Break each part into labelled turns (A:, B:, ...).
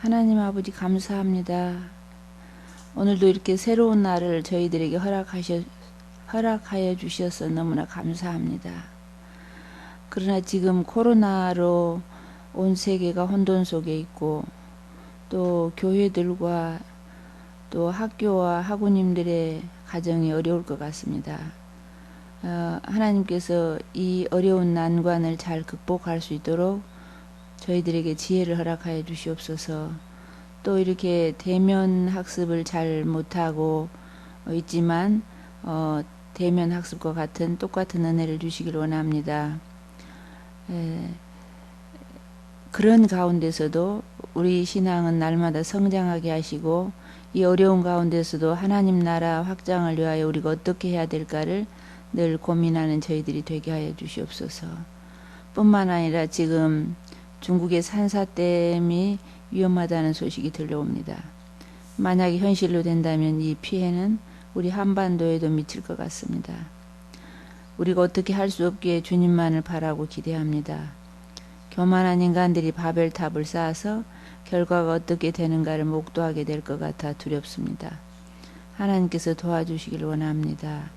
A: 하나님 아버지 감사합니다. 오늘도 이렇게 새로운 날을 저희들에게 허락하여 주셔서 너무나 감사합니다. 그러나 지금 코로나로 온 세계가 혼돈 속에 있고 또 교회들과 또 학교와 학우님들의 가정이 어려울 것 같습니다. 하나님께서 이 어려운 난관을 잘 극복할 수 있도록 저희들에게 지혜를 허락하여 주시옵소서. 또 이렇게 대면 학습을 잘 못하고 있지만 대면 학습과 같은 똑같은 은혜를 주시길 원합니다. 그런 가운데서도 우리 신앙은 날마다 성장하게 하시고 이 어려운 가운데서도 하나님 나라 확장을 위하여 우리가 어떻게 해야 될까를 늘 고민하는 저희들이 되게 하여 주시옵소서. 뿐만 아니라 지금 중국의 산사댐이 위험하다는 소식이 들려옵니다. 만약에 현실로 된다면 이 피해는 우리 한반도에도 미칠 것 같습니다. 우리가 어떻게 할 수 없기에 주님만을 바라고 기대합니다. 교만한 인간들이 바벨탑을 쌓아서 결과가 어떻게 되는가를 목도하게 될 것 같아 두렵습니다. 하나님께서 도와주시길 원합니다.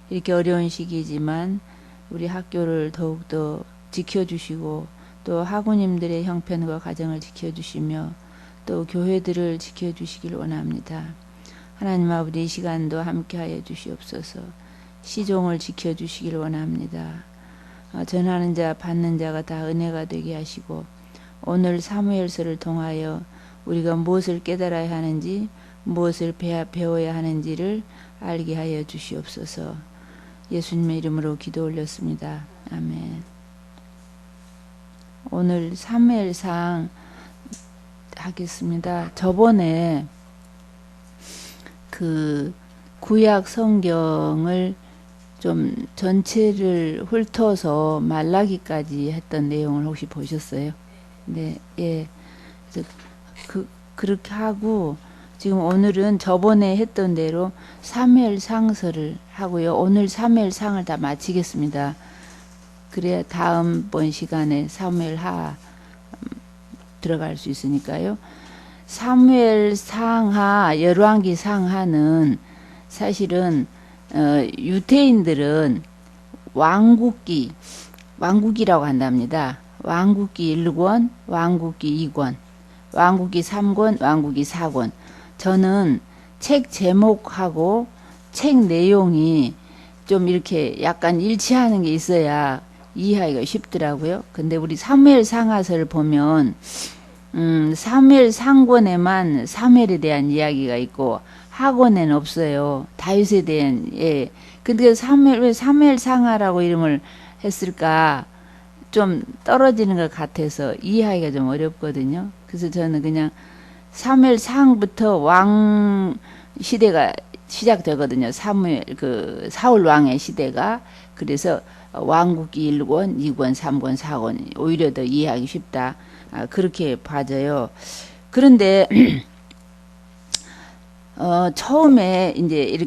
A: 이렇게 어려운 시기이지만 우리 학교를 더욱더 지켜주시고 또 학우님들의 형편과 가정을 지켜주시며 또 교회들을 지켜주시길 원합니다. 하나님 아버지 이 시간도 함께하여 주시옵소서. 시종을 지켜주시길 원합니다. 전하는 자 받는 자가 다 은혜가 되게 하시고 오늘 사무엘서를 통하여 우리가 무엇을 깨달아야 하는지 무엇을 배워야 하는지를 알게 하여 주시옵소서. 예수님의 이름으로 기도 올렸습니다. 아멘. 오늘 사무엘상 하겠습니다. 저번에 그 구약 성경을 좀 전체를 훑어서 말라기까지 했던 내용을 혹시 보셨어요? 네, 예. 그래서 그렇게 하고 지금 오늘은 저번에 했던 대로 사무엘상서를 하고요. 오늘 사무엘상을 다 마치겠습니다. 그래야 다음번 시간에 사무엘하 들어갈 수 있으니까요. 사무엘상하, 열왕기상하는 사실은 유대인들은 왕국기라고 한답니다. 왕국기 1권, 왕국기 2권, 왕국기 3권, 왕국기 4권. 저는 책 제목하고 책 내용이 좀 이렇게 약간 일치하는 게 있어야 이해하기가 쉽더라고요. 근데 우리 사무엘 상하서를 보면 사무엘 상권에만 사무엘에 대한 이야기가 있고 하권에는 없어요. 다윗에 대한. 예. 근데 왜 사무엘 상하라고 이름을 했을까 좀 떨어지는 것 같아서 이해하기가 좀 어렵거든요. 그래서 저는 그냥 사무엘 상부터 왕 시대가 시작되거든요. 사울 왕의 시대가. 그래서 왕국기 1권, 2권, 3권, 4권 오히려 더 이해하기 쉽다. 그렇게 봐져요. 그런데 처음에 이제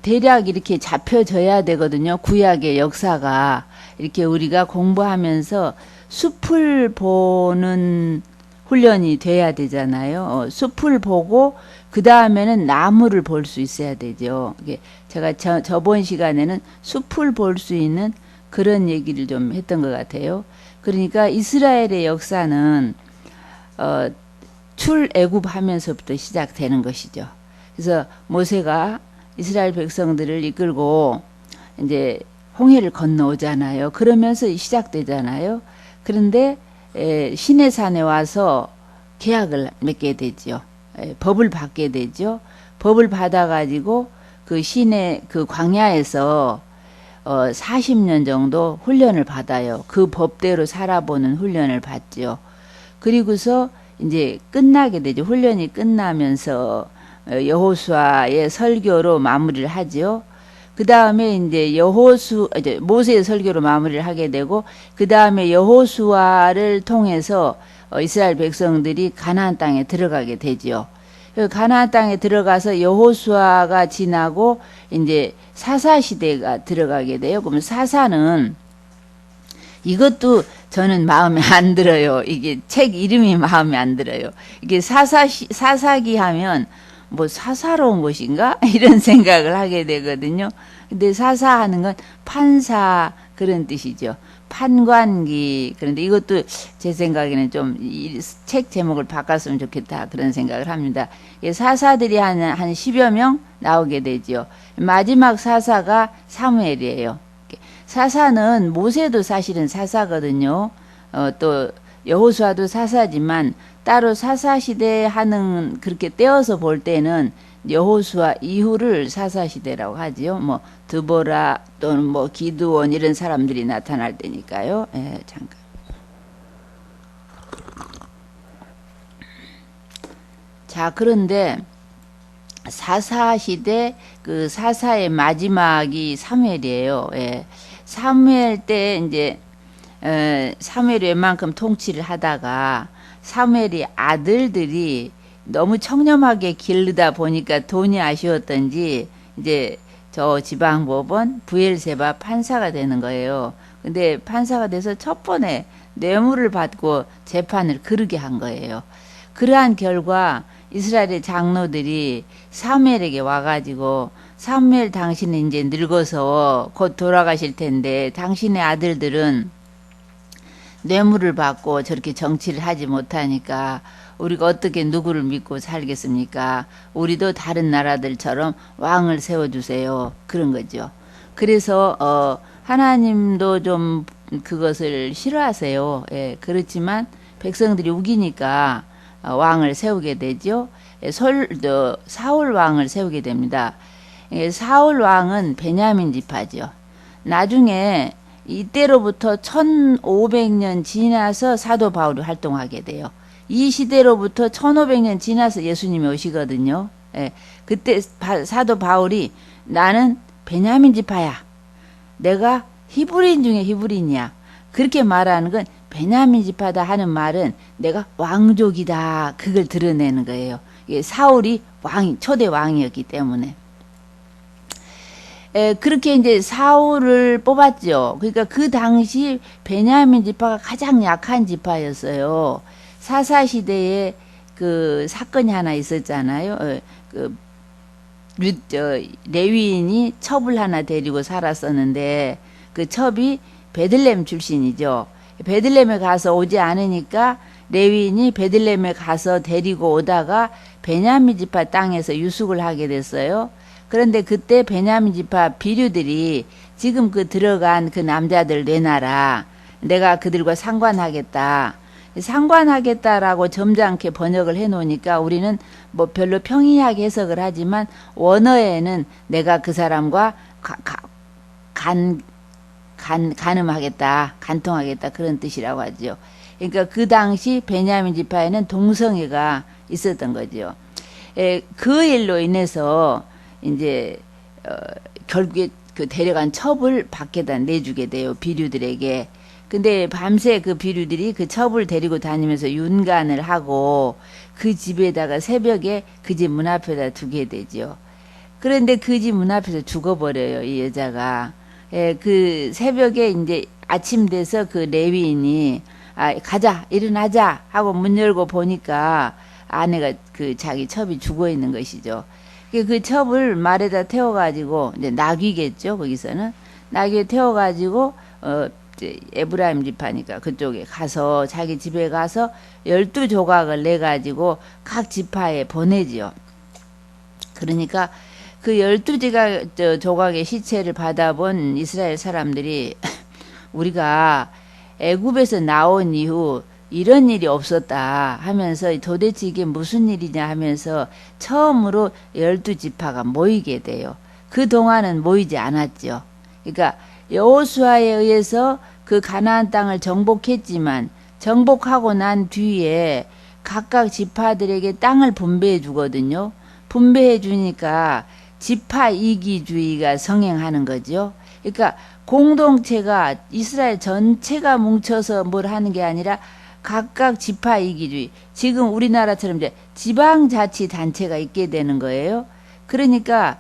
A: 대략 이렇게 잡혀져야 되거든요. 구약의 역사가 이렇게 우리가 공부하면서 숲을 보는 훈련이 돼야 되잖아요. 숲을 보고 그 다음에는 나무를 볼 수 있어야 되죠. 제가 저번 시간에는 숲을 볼 수 있는 그런 얘기를 좀 했던 것 같아요. 그러니까 이스라엘의 역사는 출애굽하면서부터 시작되는 것이죠. 그래서 모세가 이스라엘 백성들을 이끌고 이제 홍해를 건너오잖아요. 그러면서 시작되잖아요. 그런데 시내산에 와서 계약을 맺게 되죠. 법을 받게 되죠. 법을 받아가지고 그 광야에서 40년 정도 훈련을 받아요. 그 법대로 살아보는 훈련을 받죠. 그리고서 이제 끝나게 되죠. 훈련이 끝나면서 여호수아의 설교로 마무리를 하죠. 그 다음에 이제 모세의 설교로 마무리를 하게 되고, 그 다음에 여호수아를 통해서 이스라엘 백성들이 가나안 땅에 들어가게 되죠. 가나안 땅에 들어가서 여호수아가 지나고 이제 사사 시대가 들어가게 돼요. 그러면 사사는 이것도 저는 마음에 안 들어요. 이게 책 이름이 마음에 안 들어요. 이게 사사기 하면 뭐 사사로운 것인가? 이런 생각을 하게 되거든요. 근데 사사하는 건 판사 그런 뜻이죠. 판관기. 그런데 이것도 제 생각에는 좀 책 제목을 바꿨으면 좋겠다 그런 생각을 합니다. 사사들이 한 10여 명 나오게 되죠. 마지막 사사가 사무엘이에요. 사사는 모세도 사실은 사사거든요. 또 여호수아도 사사지만 따로 사사 시대 하는 그렇게 떼어서 볼 때는 여호수아 이후를 사사 시대라고 하지요. 뭐 드보라 또는 뭐 기드온 이런 사람들이 나타날 때니까요. 예, 잠깐. 자, 그런데 사사 시대 그 사사의 마지막이 사무엘이에요. 예. 사무엘 때 이제 사무엘이 웬만큼 통치를 하다가 사무엘이 아들들이 너무 청렴하게 기르다 보니까 돈이 아쉬웠던지 이제 저 지방법원 부엘세바 판사가 되는 거예요. 근데 판사가 돼서 첫 번에 뇌물을 받고 재판을 그르게 한 거예요. 그러한 결과 이스라엘의 장로들이 사무엘에게 와가지고 사무엘 당신은 이제 늙어서 곧 돌아가실 텐데 당신의 아들들은 뇌물을 받고 저렇게 정치를 하지 못하니까 우리가 어떻게 누구를 믿고 살겠습니까? 우리도 다른 나라들처럼 왕을 세워주세요. 그런 거죠. 그래서 하나님도 좀 그것을 싫어하세요. 예, 그렇지만 백성들이 우기니까 왕을 세우게 되죠. 사울 왕을 세우게 됩니다. 사울 왕은 베냐민 지파죠. 나중에 이때로부터 1500년 지나서 사도 바울이 활동하게 돼요. 이 시대로부터 1500년 지나서 예수님이 오시거든요. 예, 그때 사도 바울이 나는 베냐민 지파야. 내가 히브리인 중에 히브리인이야. 그렇게 말하는 건 베냐민 지파다 하는 말은 내가 왕족이다. 그걸 드러내는 거예요. 사울이 초대 왕이었기 때문에. 그렇게 이제 사울을 뽑았죠. 그러니까 그 당시 베냐민 지파가 가장 약한 지파였어요. 사사 시대에 그 사건이 하나 있었잖아요. 레위인이 첩을 하나 데리고 살았었는데 그 첩이 베들레헴 출신이죠. 베들레헴에 가서 오지 않으니까 레위인이 베들레헴에 가서 데리고 오다가 베냐민 지파 땅에서 유숙을 하게 됐어요. 그런데 그때 베냐민 지파 비류들이 지금 그 들어간 그 남자들 내놔라. 내가 그들과 상관하겠다. 상관하겠다라고 점잖게 번역을 해놓으니까 우리는 뭐 별로 평이하게 해석을 하지만 원어에는 내가 그 사람과 간음하겠다, 간통하겠다 그런 뜻이라고 하죠. 그러니까 그 당시 베냐민 지파에는 동성애가 있었던 거죠. 그 일로 인해서 이제 결국에 그 데려간 첩을 밖에다 내주게 돼요. 비류들에게. 근데 밤새 그 비류들이 그 첩을 데리고 다니면서 윤간을 하고 그 집에다가 새벽에 그 집 문 앞에다 두게 되죠. 그런데 그 집 문 앞에서 죽어버려요. 이 여자가. 그 새벽에 이제 아침 돼서 그 레위인이 가자 일어나자 하고 문 열고 보니까 아내가 그 자기 첩이 죽어 있는 것이죠. 그 첩을 말에다 태워가지고 이제 나귀겠죠. 거기서는 나귀에 태워가지고 에브라임 지파니까 그쪽에 가서 자기 집에 가서 12조각을 내가지고 각 지파에 보내지요. 그러니까 그 12조각의 시체를 받아본 이스라엘 사람들이 우리가 애굽에서 나온 이후 이런 일이 없었다 하면서 도대체 이게 무슨 일이냐 하면서 처음으로 12지파가 모이게 돼요. 그동안은 모이지 않았죠. 그러니까 여호수아에 의해서 그 가나안 땅을 정복했지만 정복하고 난 뒤에 각각 지파들에게 땅을 분배해 주거든요. 분배해 주니까 지파 이기주의가 성행하는 거죠. 그러니까 공동체가 이스라엘 전체가 뭉쳐서 뭘 하는 게 아니라 각각 지파 이기주의. 지금 우리나라처럼 이제 지방자치단체가 있게 되는 거예요. 그러니까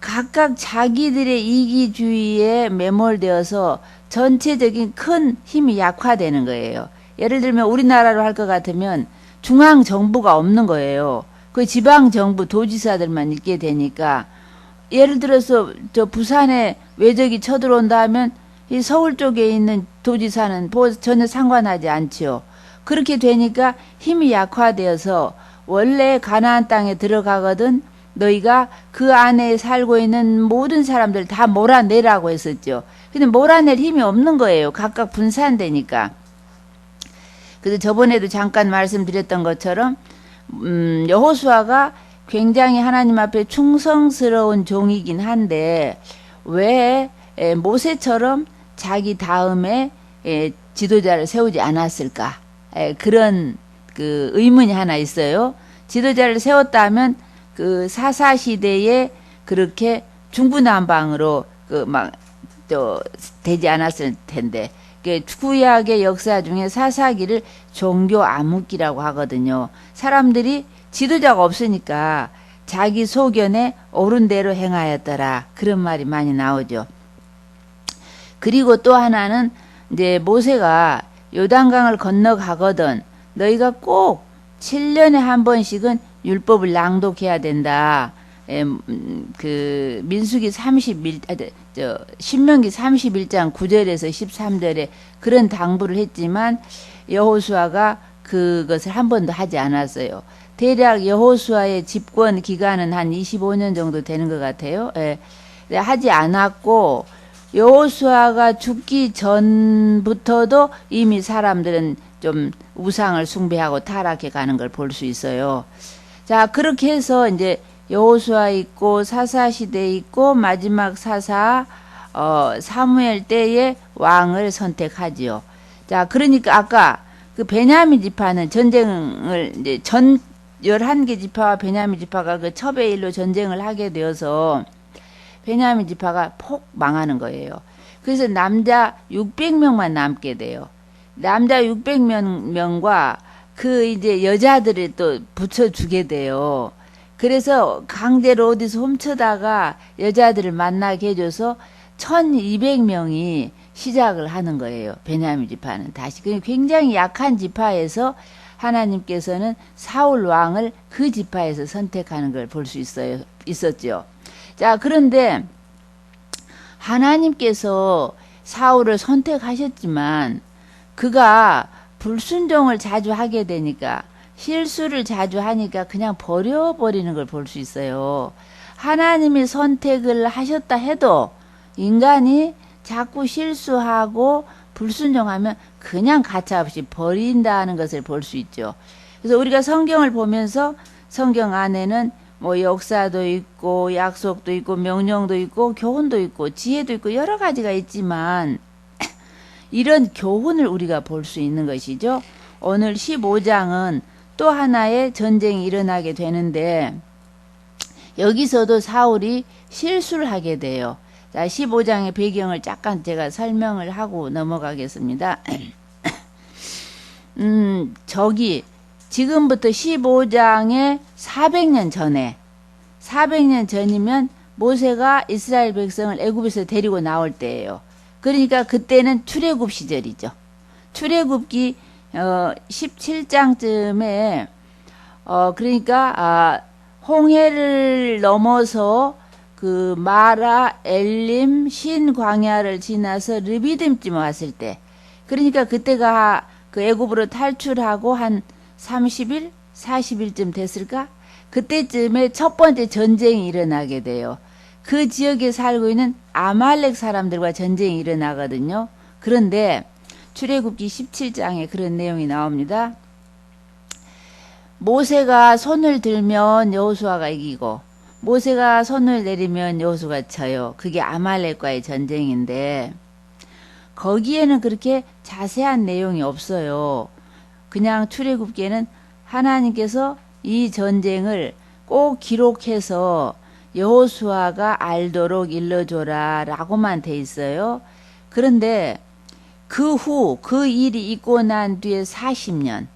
A: 각각 자기들의 이기주의에 매몰되어서 전체적인 큰 힘이 약화되는 거예요. 예를 들면 우리나라로 할 것 같으면 중앙 정부가 없는 거예요. 그 지방 정부 도지사들만 있게 되니까, 예를 들어서 저 부산에 외적이 쳐들어온다 하면 이 서울 쪽에 있는 도지사는 전혀 상관하지 않지요. 그렇게 되니까 힘이 약화되어서 원래 가나안 땅에 들어가거든 너희가 그 안에 살고 있는 모든 사람들 다 몰아내라고 했었죠. 근데 몰아낼 힘이 없는 거예요. 각각 분산되니까. 그래서 저번에도 잠깐 말씀드렸던 것처럼 여호수아가 굉장히 하나님 앞에 충성스러운 종이긴 한데 왜 모세처럼 자기 다음에 지도자를 세우지 않았을까? 그런 그 의문이 하나 있어요. 지도자를 세웠다면 그 사사 시대에 그렇게 중구난방으로 되지 않았을 텐데, 구약의 역사 중에 사사기를 종교 암흑기라고 하거든요. 사람들이 지도자가 없으니까 자기 소견에 옳은 대로 행하였더라, 그런 말이 많이 나오죠. 그리고 또 하나는 이제 모세가 요단강을 건너가거든 너희가 꼭 7년에 한 번씩은 율법을 낭독해야 된다. 그 민수기 신명기 31장 9절에서 13절에 그런 당부를 했지만 여호수아가 그것을 한 번도 하지 않았어요. 대략 여호수아의 집권 기간은 한 25년 정도 되는 것 같아요. 하지 않았고 여호수아가 죽기 전부터도 이미 사람들은 좀 우상을 숭배하고 타락해 가는 걸 볼 수 있어요. 자, 그렇게 해서 이제 여호수아 있고 사사 시대 있고 마지막 사사 사무엘 때의 왕을 선택하지요. 자, 그러니까 아까 그 베냐민 지파는 전쟁을 이제 11개 지파와 베냐민 지파가 그 첩의 일로 전쟁을 하게 되어서 베냐민 지파가 폭 망하는 거예요. 그래서 남자 600명만 남게 돼요. 남자 600명과 그 이제 여자들을 또 붙여주게 돼요. 그래서 강제로 어디서 훔쳐다가 여자들을 만나게 해줘서 1200명이 시작을 하는 거예요. 베냐민 지파는 다시. 굉장히 약한 지파에서 하나님께서는 사울 왕을 그 지파에서 선택하는 걸 볼 수 있었죠. 자, 그런데 하나님께서 사울을 선택하셨지만 그가 불순종을 자주 하게 되니까, 실수를 자주 하니까 그냥 버려버리는 걸 볼 수 있어요. 하나님이 선택을 하셨다 해도 인간이 자꾸 실수하고 불순종하면 그냥 가차없이 버린다는 것을 볼 수 있죠. 그래서 우리가 성경을 보면서 성경 안에는 뭐 역사도 있고 약속도 있고 명령도 있고 교훈도 있고 지혜도 있고 여러 가지가 있지만 이런 교훈을 우리가 볼 수 있는 것이죠. 오늘 15장은 또 하나의 전쟁이 일어나게 되는데 여기서도 사울이 실수를 하게 돼요. 자, 15장의 배경을 잠깐 제가 설명을 하고 넘어가겠습니다. 지금부터 15장에 400년 전에, 400년 전이면 모세가 이스라엘 백성을 애굽에서 데리고 나올 때예요. 그러니까 그때는 출애굽 시절이죠. 출애굽기 17장쯤에 그러니까 홍해를 넘어서 그 마라, 엘림, 신 광야를 지나서 르비딤쯤 왔을 때, 그러니까 그때가 그 애굽으로 탈출하고 한 30일, 40일쯤 됐을까? 그때쯤에 첫 번째 전쟁이 일어나게 돼요. 그 지역에 살고 있는 아말렉 사람들과 전쟁이 일어나거든요. 그런데 출애굽기 17장에 그런 내용이 나옵니다. 모세가 손을 들면 여호수아가 이기고 모세가 손을 내리면 여호수아가 져요. 그게 아말렉과의 전쟁인데 거기에는 그렇게 자세한 내용이 없어요. 그냥 출애굽기에는 하나님께서 이 전쟁을 꼭 기록해서 여호수아가 알도록 일러줘라 라고만 돼 있어요. 그런데 그 후 그 일이 있고 난 뒤에 40년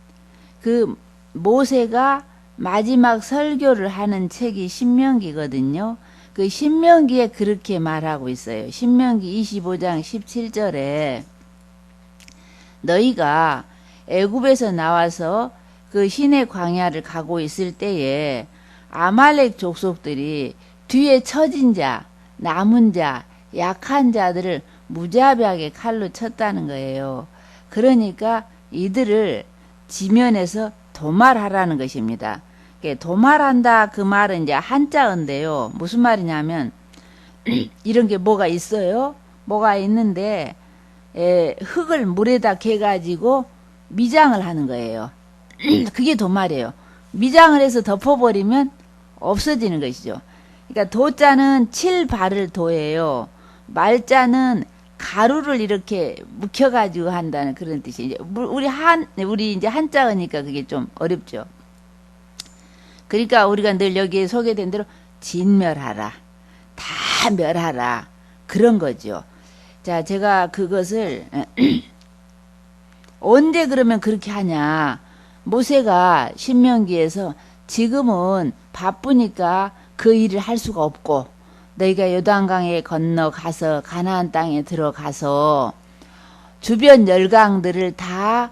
A: 그 모세가 마지막 설교를 하는 책이 신명기거든요. 그 신명기에 그렇게 말하고 있어요. 신명기 25장 17절에 너희가 애굽에서 나와서 그 신의 광야를 가고 있을 때에 아말렉 족속들이 뒤에 처진 자, 남은 자, 약한 자들을 무자비하게 칼로 쳤다는 거예요. 그러니까 이들을 지면에서 도말하라는 것입니다. 도말한다 그 말은 이제 한자어인데요. 무슨 말이냐면 이런 게 뭐가 있어요. 뭐가 있는데 흙을 물에다 개가지고 미장을 하는 거예요. 그게 도말이에요. 미장을 해서 덮어버리면 없어지는 것이죠. 그러니까 도자는 칠발을 도예요. 말자는 가루를 이렇게 묵혀가지고 한다는 그런 뜻이 이제 우리 이제 한자어니까 그게 좀 어렵죠. 그러니까 우리가 늘 여기에 소개된 대로 진멸하라, 다 멸하라 그런 거죠. 자, 제가 그것을 언제 그러면 그렇게 하냐? 모세가 신명기에서 지금은 바쁘니까 그 일을 할 수가 없고 너희가 요단강에 건너가서 가나안 땅에 들어가서 주변 열강들을 다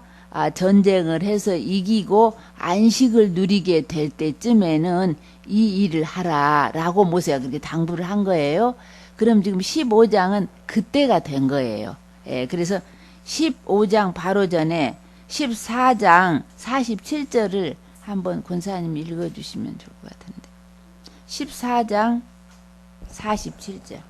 A: 전쟁을 해서 이기고 안식을 누리게 될 때쯤에는 이 일을 하라라고 모세가 그렇게 당부를 한 거예요. 그럼 지금 15장은 그때가 된 거예요. 예, 그래서 15장 바로 전에 14장 47절을 한번 권사님 읽어주시면 좋을 것 같은데. 14장 47절.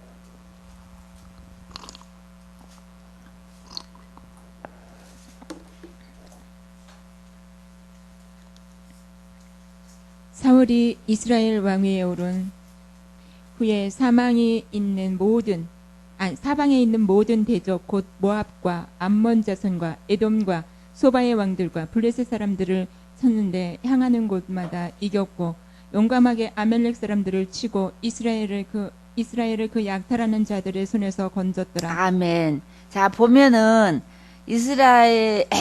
B: 사울이 이스라엘 왕위에 오른 후에 사방에 있는 모든 대적 곧 모압과 암몬 자손과 에돔과 소바의 왕들과 블레셋 사람들을 쳤는데 향하는 곳마다 이겼고 용감하게 아멜렉 사람들을 치고 이스라엘을 그 약탈하는 자들의 손에서 건졌더라.
A: 아멘. 자, 보면은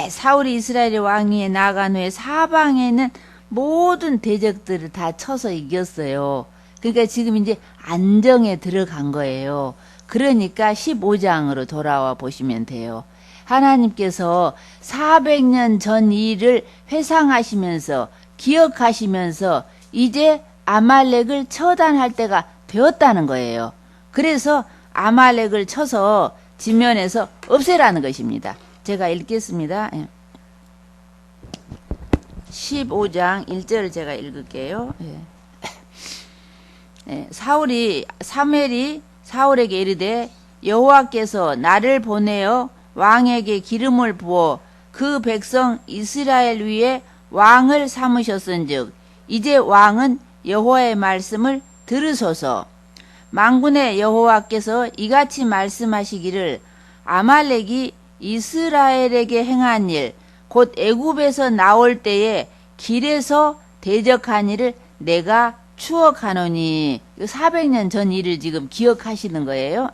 A: 사울이 이스라엘의 왕위에 나간 후에 사방에는 모든 대적들을 다 쳐서 이겼어요. 그러니까 지금 이제 안정에 들어간 거예요. 그러니까 15장으로 돌아와 보시면 돼요. 하나님께서 400년 전 일을 회상하시면서 기억하시면서 이제 아말렉을 처단할 때가 되었다는 거예요. 그래서 아말렉을 쳐서 지면에서 없애라는 것입니다. 제가 읽겠습니다. 15장 1절을 제가 읽을게요. 사무엘이 사울에게 이르되 여호와께서 나를 보내어 왕에게 기름을 부어 그 백성 이스라엘 위에 왕을 삼으셨은즉 이제 왕은 여호와의 말씀을 들으소서. 만군의 여호와께서 이같이 말씀하시기를 아말렉이 이스라엘에게 행한 일 곧 애굽에서 나올 때에 길에서 대적한 일을 내가 추억하노니 400년 전 일을 지금 기억하시는 거예요.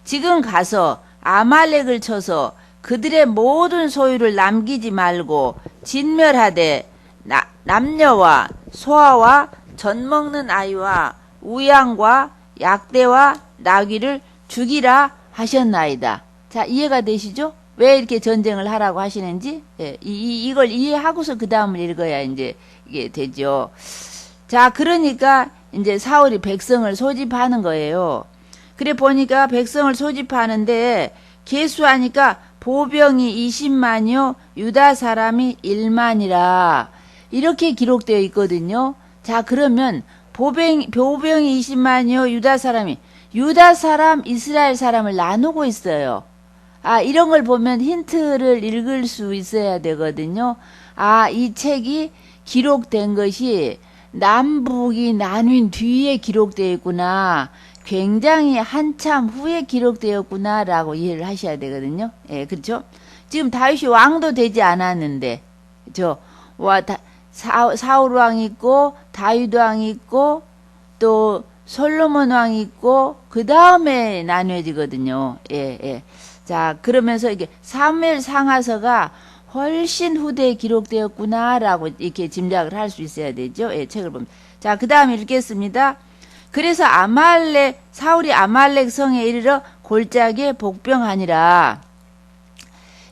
A: 지금 가서 아말렉을 쳐서 그들의 모든 소유를 남기지 말고 진멸하되 남녀와 소아와 젖 먹는 아이와 우양과 약대와 나귀를 죽이라 하셨나이다. 자, 이해가 되시죠? 왜 이렇게 전쟁을 하라고 하시는지 이걸 이해하고서 그 다음을 읽어야 이제 이게 되죠. 자, 그러니까 이제 사울이 백성을 소집하는 거예요. 그래 보니까 백성을 소집하는데 계수하니까 보병이 20만이요 유다 사람이 1만이라 이렇게 기록되어 있거든요. 자, 그러면 보병이 20만이요 유다 사람 이스라엘 사람을 나누고 있어요. 이런 걸 보면 힌트를 읽을 수 있어야 되거든요. 이 책이 기록된 것이 남북이 나뉜 뒤에 기록되어 있구나. 굉장히 한참 후에 기록되었구나라고 이해를 하셔야 되거든요. 예, 그렇죠? 지금 다윗이 왕도 되지 않았는데, 사울 왕 있고, 다윗 왕 있고, 또 솔로몬 왕 있고, 그 다음에 나뉘어지거든요. 예. 자, 그러면서 이게 사무엘 상하서가 훨씬 후대에 기록되었구나라고 이렇게 짐작을 할 수 있어야 되죠. 예, 책을 보면. 자, 그 다음 읽겠습니다. 그래서 사울이 아말렉 성에 이르러 골짜기에 복병하니라.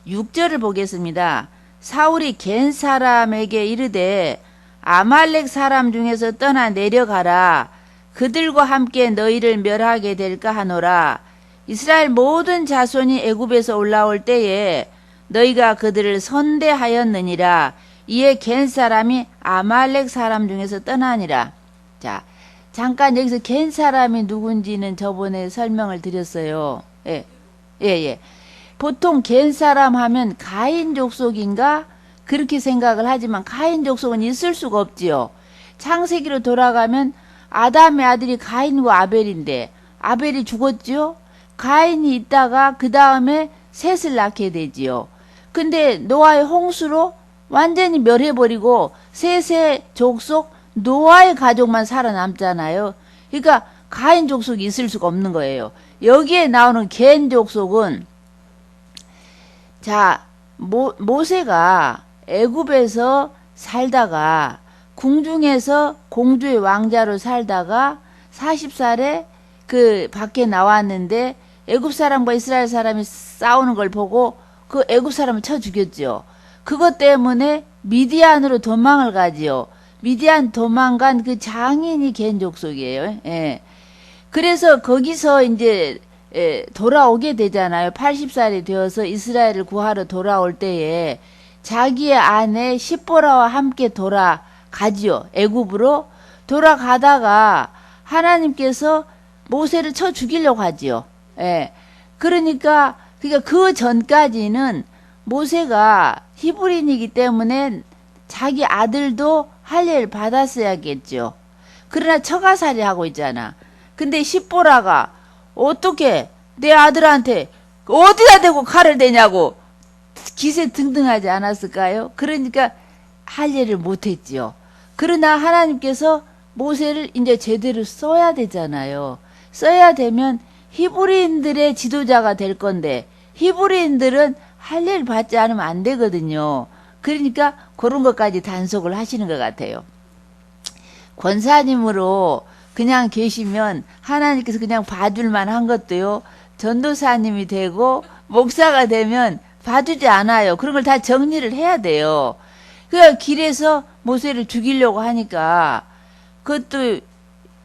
A: 6절을 보겠습니다. 사울이 겐 사람에게 이르되 아말렉 사람 중에서 떠나 내려가라. 그들과 함께 너희를 멸하게 될까 하노라. 이스라엘 모든 자손이 애굽에서 올라올 때에 너희가 그들을 선대하였느니라. 이에 겐 사람이 아말렉 사람 중에서 떠나니라. 자, 잠깐 여기서 겐 사람이 누군지는 저번에 설명을 드렸어요. 예. 보통 겐 사람 하면 가인 족속인가? 그렇게 생각을 하지만 가인 족속은 있을 수가 없지요. 창세기로 돌아가면 아담의 아들이 가인과 아벨인데 아벨이 죽었지요. 가인이 있다가 그 다음에 셋을 낳게 되지요. 근데 노아의 홍수로 완전히 멸해버리고 셋의 족속 노아의 가족만 살아남잖아요. 그러니까 가인 족속이 있을 수가 없는 거예요. 여기에 나오는 겐 족속은 자 모세가 애굽에서 살다가 궁중에서 공주의 왕자로 살다가 40살에 그 밖에 나왔는데 애굽 사람과 이스라엘 사람이 싸우는 걸 보고 그 애굽 사람을 쳐 죽였죠. 그것 때문에 미디안으로 도망을 가지요. 미디안 도망간 그 장인이 겐 족속이에요. 예. 그래서 거기서 이제 돌아오게 되잖아요. 80살이 되어서 이스라엘을 구하러 돌아올 때에 자기의 아내 십보라와 함께 돌아가지요. 애굽으로 돌아가다가 하나님께서 모세를 쳐 죽이려고 하지요. 예. 그러니까 그 전까지는 모세가 히브리인이기 때문에 자기 아들도 할례를 받았어야겠죠. 그러나 처가살이 하고 있잖아. 근데 십보라가 어떻게 내 아들한테 어디다 대고 칼을 대냐고 기세 등등하지 않았을까요? 그러니까 할례를 못했지요. 그러나 하나님께서 모세를 이제 제대로 써야 되잖아요. 써야 되면 히브리인들의 지도자가 될 건데 히브리인들은 할례를 받지 않으면 안 되거든요. 그러니까 그런 것까지 단속을 하시는 것 같아요. 권사님으로 그냥 계시면 하나님께서 그냥 봐줄만 한 것도요. 전도사님이 되고 목사가 되면 봐주지 않아요. 그런 걸 다 정리를 해야 돼요. 그 길에서 모세를 죽이려고 하니까 그것도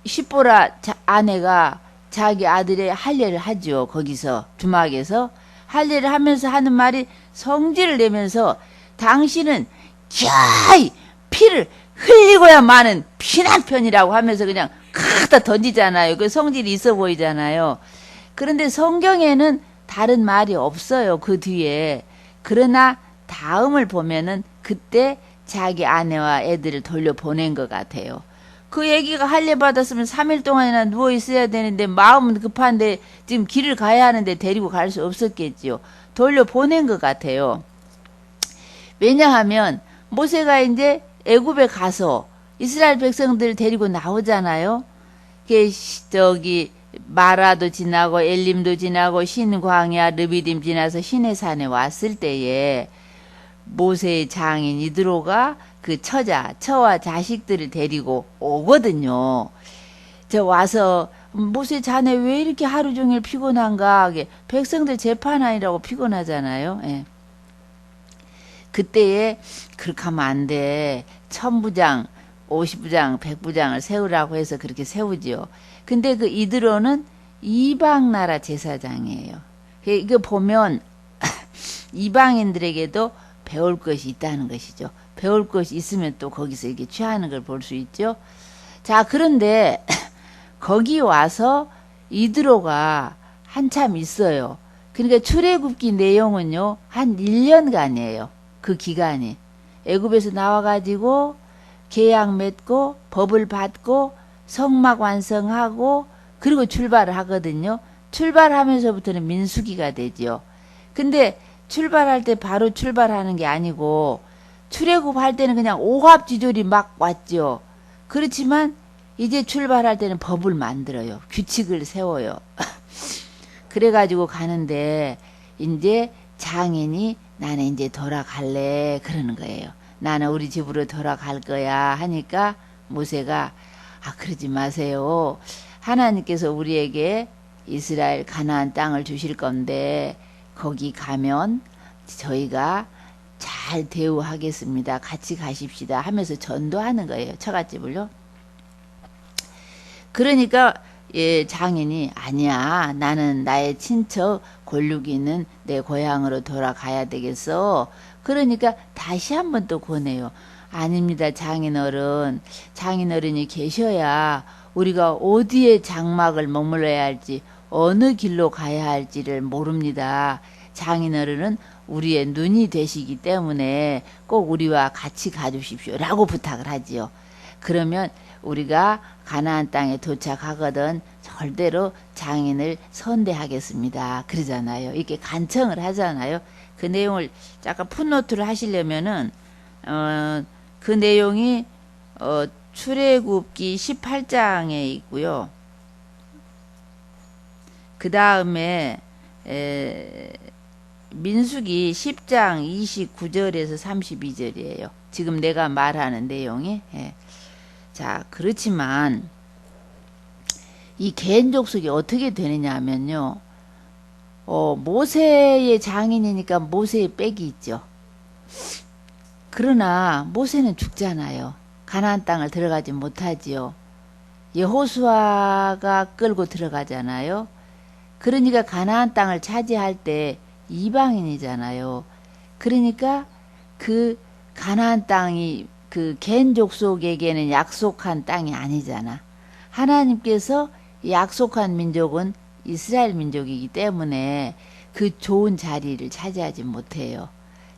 A: 십보라 아내가 자기 아들의 할례를 하죠. 거기서 주막에서 할례를 하면서 하는 말이 성질을 내면서 당신은 캬이 피를 흘리고야 마는 피난편이라고 하면서 그냥 갖다 던지잖아요. 그 성질이 있어 보이잖아요. 그런데 성경에는 다른 말이 없어요. 그 뒤에. 그러나 다음을 보면은 그때 자기 아내와 애들을 돌려보낸 것 같아요. 그 얘기가 할례 받았으면 3일 동안이나 누워 있어야 되는데 마음은 급한데 지금 길을 가야 하는데 데리고 갈 수 없었겠지요. 돌려보낸 것 같아요. 왜냐하면 모세가 이제 애굽에 가서 이스라엘 백성들을 데리고 나오잖아요. 저기 마라도 지나고 엘림도 지나고 신광야 르비딤 지나서 시내산에 왔을 때에 모세의 장인 이드로가 그 처와 자식들을 데리고 오거든요. 저 와서 모세 자네 왜 이렇게 하루 종일 피곤한가? 백성들 재판하느라고 피곤하잖아요. 예. 그때에 그렇게 하면 안 돼. 1000부장, 50부장, 100부장을 세우라고 해서 그렇게 세우지요. 근데 그 이드로는 이방 나라 제사장이에요. 이거 보면 이방인들에게도 배울 것이 있다는 것이죠. 배울 것이 있으면 또 거기서 이렇게 취하는 걸 볼 수 있죠. 자, 그런데 거기 와서 이드로가 한참 있어요. 그러니까 출애굽기 내용은요. 한 1년간이에요. 그 기간이. 애굽에서 나와가지고 계약 맺고 법을 받고 성막 완성하고 그리고 출발을 하거든요. 출발하면서부터는 민수기가 되죠. 근데 출발할 때 바로 출발하는 게 아니고 출애굽할 때는 그냥 오합지졸이 막 왔죠. 그렇지만 이제 출발할 때는 법을 만들어요. 규칙을 세워요. 그래가지고 가는데 이제 장인이 나는 이제 돌아갈래 그러는 거예요. 나는 우리 집으로 돌아갈 거야 하니까 모세가 그러지 마세요. 하나님께서 우리에게 이스라엘 가나안 땅을 주실 건데 거기 가면 저희가 잘 대우하겠습니다. 같이 가십시다 하면서 전도하는 거예요. 처갓집을요. 그러니까 장인이 아니야, 나는 나의 친척 골육이는 내 고향으로 돌아가야 되겠어. 그러니까 다시 한번 또 권해요. 아닙니다, 장인어른. 장인어른이 계셔야 우리가 어디에 장막을 머물러야 할지 어느 길로 가야 할지를 모릅니다. 장인어른은 우리의 눈이 되시기 때문에 꼭 우리와 같이 가주십시오 라고 부탁을 하지요. 그러면 우리가 가나안 땅에 도착하거든 절대로 장인을 선대하겠습니다 그러잖아요. 이렇게 간청을 하잖아요. 그 내용을 잠깐 풋노트를 하시려면은 그 내용이 출애굽기 18장에 있고요. 그 다음에 민수기 10장 29절에서 32절이에요. 지금 내가 말하는 내용이. 자, 그렇지만 이 개인 족속이 어떻게 되느냐 하면요. 모세의 장인이니까 모세의 빽이 있죠. 그러나 모세는 죽잖아요. 가나안 땅을 들어가지 못하지요. 여호수아가 끌고 들어가잖아요. 그러니까 가나안 땅을 차지할 때 이방인이잖아요. 그러니까 그 가나안 땅이 그 겐 족속에게는 약속한 땅이 아니잖아. 하나님께서 약속한 민족은 이스라엘 민족이기 때문에 그 좋은 자리를 차지하지 못해요.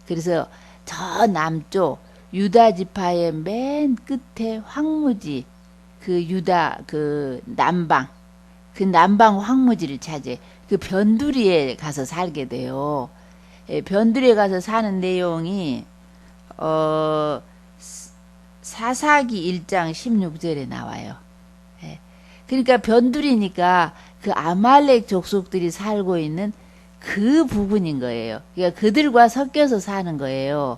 A: 그래서 저 남쪽 유다 지파의 맨 끝에 황무지, 그 유다 그 남방 황무지를 차지해. 그 변두리에 가서 살게 돼요. 변두리에 가서 사는 내용이 사사기 1장 16절에 나와요. 그러니까 변두리니까 그 아말렉 족속들이 살고 있는 그 부분인 거예요. 그러니까 그들과 섞여서 사는 거예요.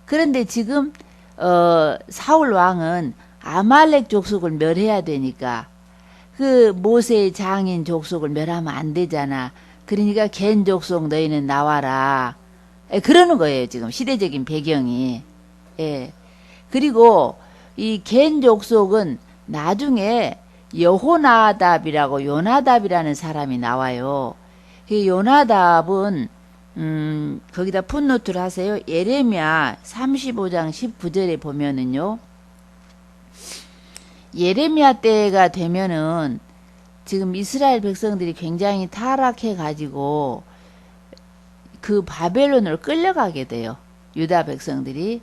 A: 그런데 지금 사울 왕은 아말렉 족속을 멸해야 되니까 그 모세의 장인 족속을 멸하면 안 되잖아. 그러니까 겐 족속 너희는 나와라. 그러는 거예요. 지금 시대적인 배경이. 그리고 이 겐 족속은 나중에 여호나답이라고 요나답이라는 사람이 나와요. 그 요나답은 거기다 풋노트를 하세요. 예레미야 35장 19절에 보면은요. 예레미야 때가 되면은 지금 이스라엘 백성들이 굉장히 타락해 가지고 그 바벨론으로 끌려가게 돼요. 유다 백성들이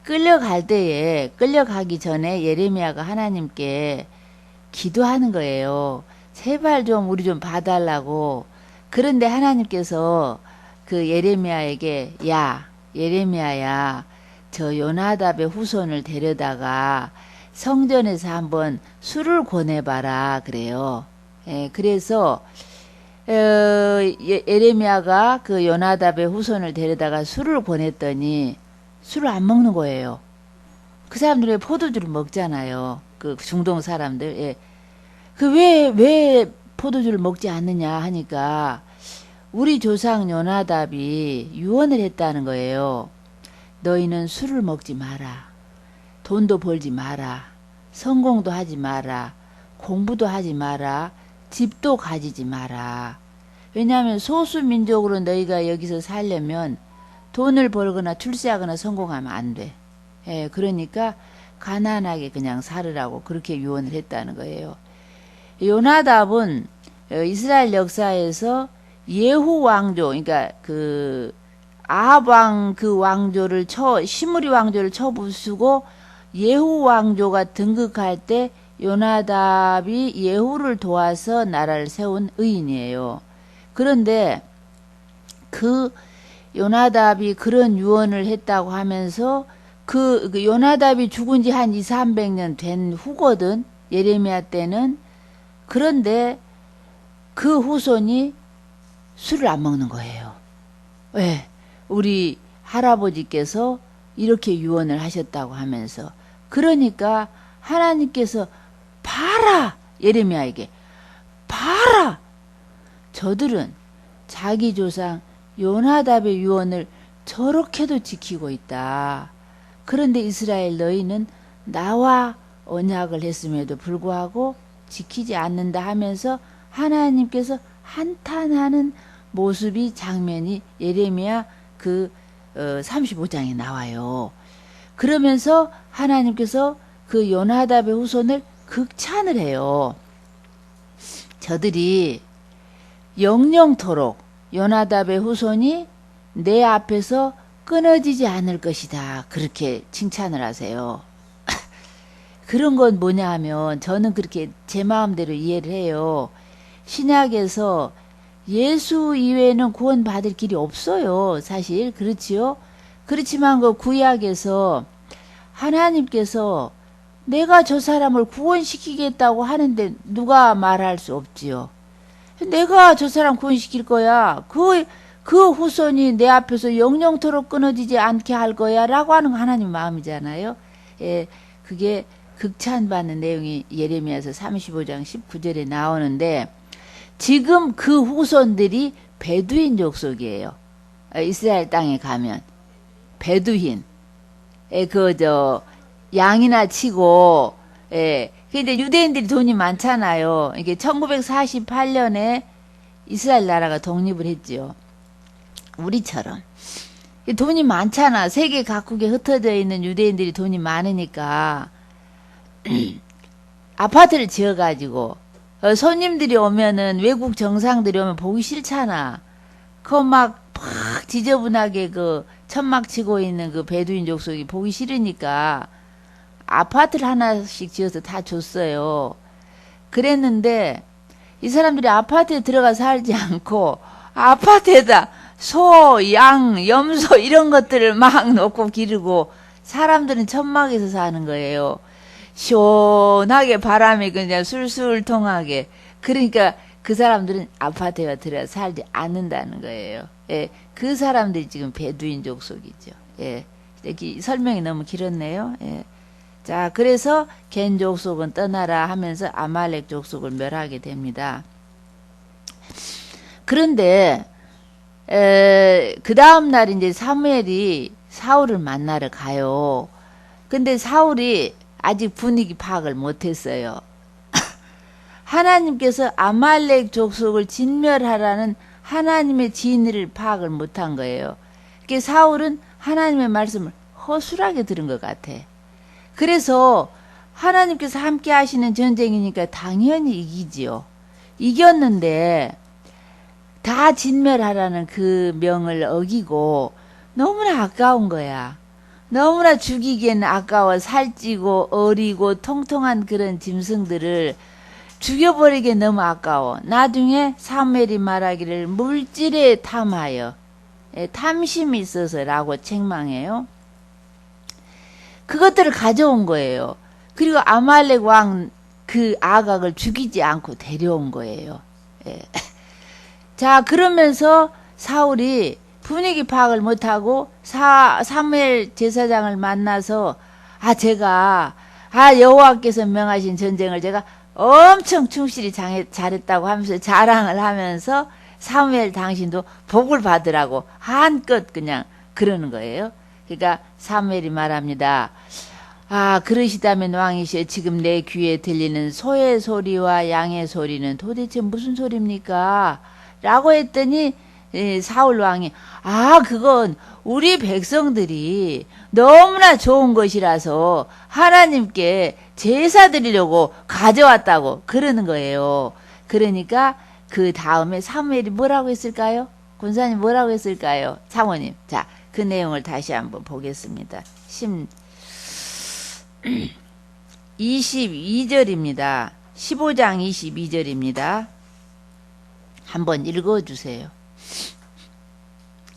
A: 끌려갈 때에 끌려가기 전에 예레미야가 하나님께 기도하는 거예요. 제발 좀 우리 좀 봐달라고. 그런데 하나님께서 그 예레미야에게 야 예레미야야 저 요나답의 후손을 데려다가 성전에서 한번 술을 권해봐라 그래요. 그래서 예레미야가 그 요나답의 후손을 데려다가 술을 권했더니 술을 안 먹는 거예요. 그 사람들이 포도주를 먹잖아요. 그 중동 사람들. 왜 포도주를 먹지 않느냐 하니까 우리 조상 요나답이 유언을 했다는 거예요. 너희는 술을 먹지 마라. 돈도 벌지 마라. 성공도 하지 마라. 공부도 하지 마라. 집도 가지지 마라. 왜냐하면 소수민족으로 너희가 여기서 살려면 돈을 벌거나 출세하거나 성공하면 안 돼. 그러니까 가난하게 그냥 살으라고 그렇게 유언을 했다는 거예요. 요나답은 이스라엘 역사에서 예후 왕조, 그러니까 그 아합 왕 그 왕조를 시므리 왕조를 쳐부수고 예후 왕조가 등극할 때 요나답이 예후를 도와서 나라를 세운 의인이에요. 그런데 그 요나답이 그런 유언을 했다고 하면서 그 요나답이 죽은 지 한 200~300년 된 후거든. 예레미야 때는. 그런데 그 후손이 술을 안 먹는 거예요. 왜? 우리 할아버지께서 이렇게 유언을 하셨다고 하면서. 그러니까 하나님께서 봐라! 예레미야에게 봐라! 저들은 자기 조상 요나답의 유언을 저렇게도 지키고 있다. 그런데 이스라엘 너희는 나와 언약을 했음에도 불구하고 지키지 않는다 하면서 하나님께서 한탄하는 모습이 장면이 예레미야 그 35장에 나와요. 그러면서 하나님께서 그 요나답의 후손을 극찬을 해요. 저들이 영영토록 요나답의 후손이 내 앞에서 끊어지지 않을 것이다. 그렇게 칭찬을 하세요. 그런 건 뭐냐 하면 저는 그렇게 제 마음대로 이해를 해요. 신약에서 예수 이외에는 구원받을 길이 없어요. 사실 그렇지요. 그렇지만 그 구약에서 하나님께서 내가 저 사람을 구원시키겠다고 하는데 누가 말할 수 없지요. 내가 저 사람 구원시킬 거야. 그 후손이 내 앞에서 영영토록 끊어지지 않게 할 거야. 라고 하는 거 하나님 마음이잖아요. 예, 그게 극찬받는 내용이 예레미야서 35장 19절에 나오는데 지금 그 후손들이 베두인 족속이에요. 이스라엘 땅에 가면. 베두인. 양이나 치고, 근데 유대인들이 돈이 많잖아요. 이게 1948년에 이스라엘 나라가 독립을 했지요. 우리처럼. 돈이 많잖아. 세계 각국에 흩어져 있는 유대인들이 돈이 많으니까. 아파트를 지어가지고, 손님들이 오면은, 외국 정상들이 오면 보기 싫잖아. 그거 막 지저분하게 천막 치고 있는 그 베두인 족속이 보기 싫으니까, 아파트를 하나씩 지어서 다 줬어요. 그랬는데 이 사람들이 아파트에 들어가 살지 않고 아파트에다 소, 양, 염소 이런 것들을 막 놓고 기르고 사람들은 천막에서 사는 거예요. 시원하게 바람이 그냥 술술 통하게. 그러니까 그 사람들은 아파트에 들어가 살지 않는다는 거예요. 예, 그 사람들이 지금 베두인 족속이죠. 예, 이렇게 설명이 너무 길었네요. 예. 자, 그래서 겐 족속은 떠나라 하면서 아말렉 족속을 멸하게 됩니다. 그런데 그 다음 날 이제 사무엘이 사울을 만나러 가요. 근데 사울이 아직 분위기 파악을 못했어요. 하나님께서 아말렉 족속을 진멸하라는 하나님의 진리를 파악을 못한 거예요. 그러니까 사울은 하나님의 말씀을 허술하게 들은 것 같아. 그래서 하나님께서 함께 하시는 전쟁이니까 당연히 이기지요. 이겼는데 다 진멸하라는 그 명을 어기고 너무나 아까운 거야. 너무나 죽이기에는 아까워. 살찌고 어리고 통통한 그런 짐승들을 죽여버리기에 너무 아까워. 나중에 사무엘이 말하기를 물질에 탐하여, 탐심이 있어서라고 책망해요. 그것들을 가져온 거예요. 그리고 아말렉 왕 그 아각을 죽이지 않고 데려온 거예요. 예. 자, 그러면서 사울이 분위기 파악을 못하고 사무엘 제사장을 만나서 제가 여호와께서 명하신 전쟁을 제가 엄청 충실히 잘했다고 하면서 자랑을 하면서 사무엘 당신도 복을 받으라고 한껏 그냥 그러는 거예요. 그러니까 사무엘이 말합니다. 그러시다면 왕이시여, 지금 내 귀에 들리는 소의 소리와 양의 소리는 도대체 무슨 소리입니까? 라고 했더니 사울 왕이 그건 우리 백성들이 너무나 좋은 것이라서 하나님께 제사 드리려고 가져왔다고 그러는 거예요. 그러니까 그 다음에 사무엘이 뭐라고 했을까요? 군사님 뭐라고 했을까요? 사모님. 자, 그 내용을 다시 한번 보겠습니다. 22절입니다. 15장 22절입니다. 한번 읽어주세요.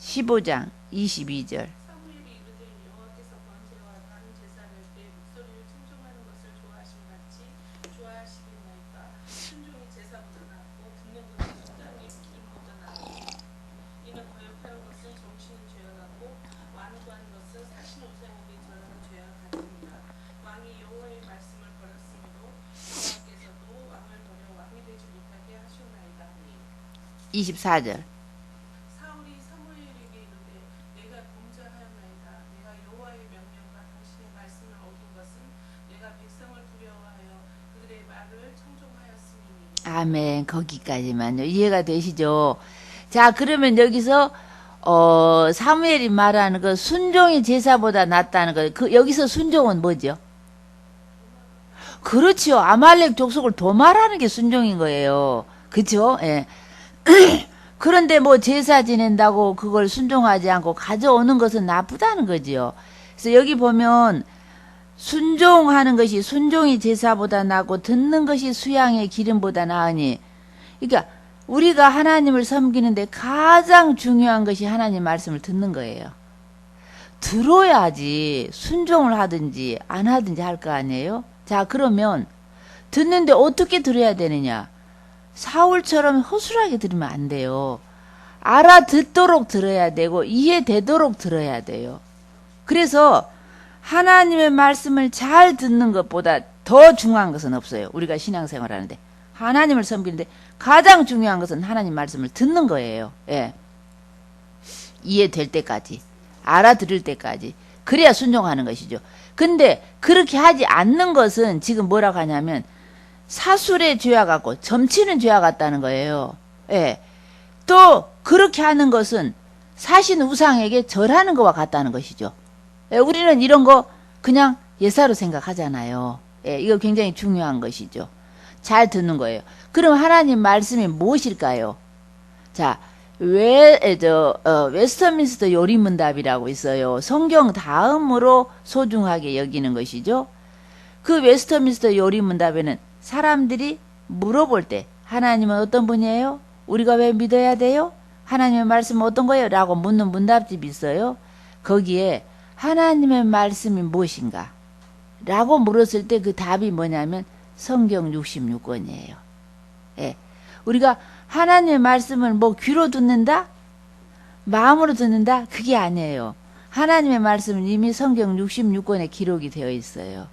A: 15장 22절.
C: 사무엘이 이르되 여호와께서 번제와 다른 제사를 내 목소리를 청종하는 것을 좋아하심 같이 좋아하시겠나이까. 순종이 제사보다 낫고 듣는 것이 수장의 기름보다 낫고 이는 거역하는 것은 정치는 죄와 같고 완고하는 것은 사신 우상에게 절하는 죄와 같습니다. 왕이 여호와의 말씀을 버렸으므로 여호와께서도 왕을 버려 왕이 되지 못하게 하시고
A: 24절.
C: 사울이 사무엘에게 이르되 내가 범죄하였나이다. 내가 여호와의 명령과 당신의 말씀을 얻은 것은 내가 백성을 두려워하여 그들의 말을 청종하였음이니.
A: 아멘. 거기까지만요. 이해가 되시죠? 자, 그러면 여기서 사무엘이 말하는 그 순종이 제사보다 낫다는 거. 그 여기서 순종은 뭐죠? 그렇지요. 아말렉 족속을 도말하는 게 순종인 거예요. 그렇죠? 예. 그런데 뭐 제사 지낸다고 그걸 순종하지 않고 가져오는 것은 나쁘다는 거지요. 그래서 여기 보면 순종하는 것이 순종이 제사보다 낫고 듣는 것이 수양의 기름보다 나으니, 그러니까 우리가 하나님을 섬기는데 가장 중요한 것이 하나님 말씀을 듣는 거예요. 들어야지 순종을 하든지 안 하든지 할 거 아니에요? 자, 그러면 듣는데 어떻게 들어야 되느냐? 사울처럼 허술하게 들으면 안 돼요. 알아듣도록 들어야 되고 이해되도록 들어야 돼요. 그래서 하나님의 말씀을 잘 듣는 것보다 더 중요한 것은 없어요. 우리가 신앙생활 하는데 하나님을 섬기는데 가장 중요한 것은 하나님 말씀을 듣는 거예요. 예. 이해될 때까지, 알아들을 때까지. 그래야 순종하는 것이죠. 근데 그렇게 하지 않는 것은 지금 뭐라고 하냐면 사술의 죄와 같고 점치는 죄와 같다는 거예요. 예. 또 그렇게 하는 것은 사신 우상에게 절하는 것과 같다는 것이죠. 예, 우리는 이런 거 그냥 예사로 생각하잖아요. 예, 이거 굉장히 중요한 것이죠. 잘 듣는 거예요. 그럼 하나님 말씀이 무엇일까요? 자, 웨스터민스터 요리문답이라고 있어요. 성경 다음으로 소중하게 여기는 것이죠. 그 웨스터민스터 요리문답에는 사람들이 물어볼 때 하나님은 어떤 분이에요? 우리가 왜 믿어야 돼요? 하나님의 말씀은 어떤 거예요? 라고 묻는 문답집이 있어요. 거기에 하나님의 말씀이 무엇인가? 라고 물었을 때 그 답이 뭐냐면 성경 66권이에요. 예. 우리가 하나님의 말씀을 뭐 귀로 듣는다? 마음으로 듣는다? 그게 아니에요. 하나님의 말씀은 이미 성경 66권에 기록이 되어 있어요.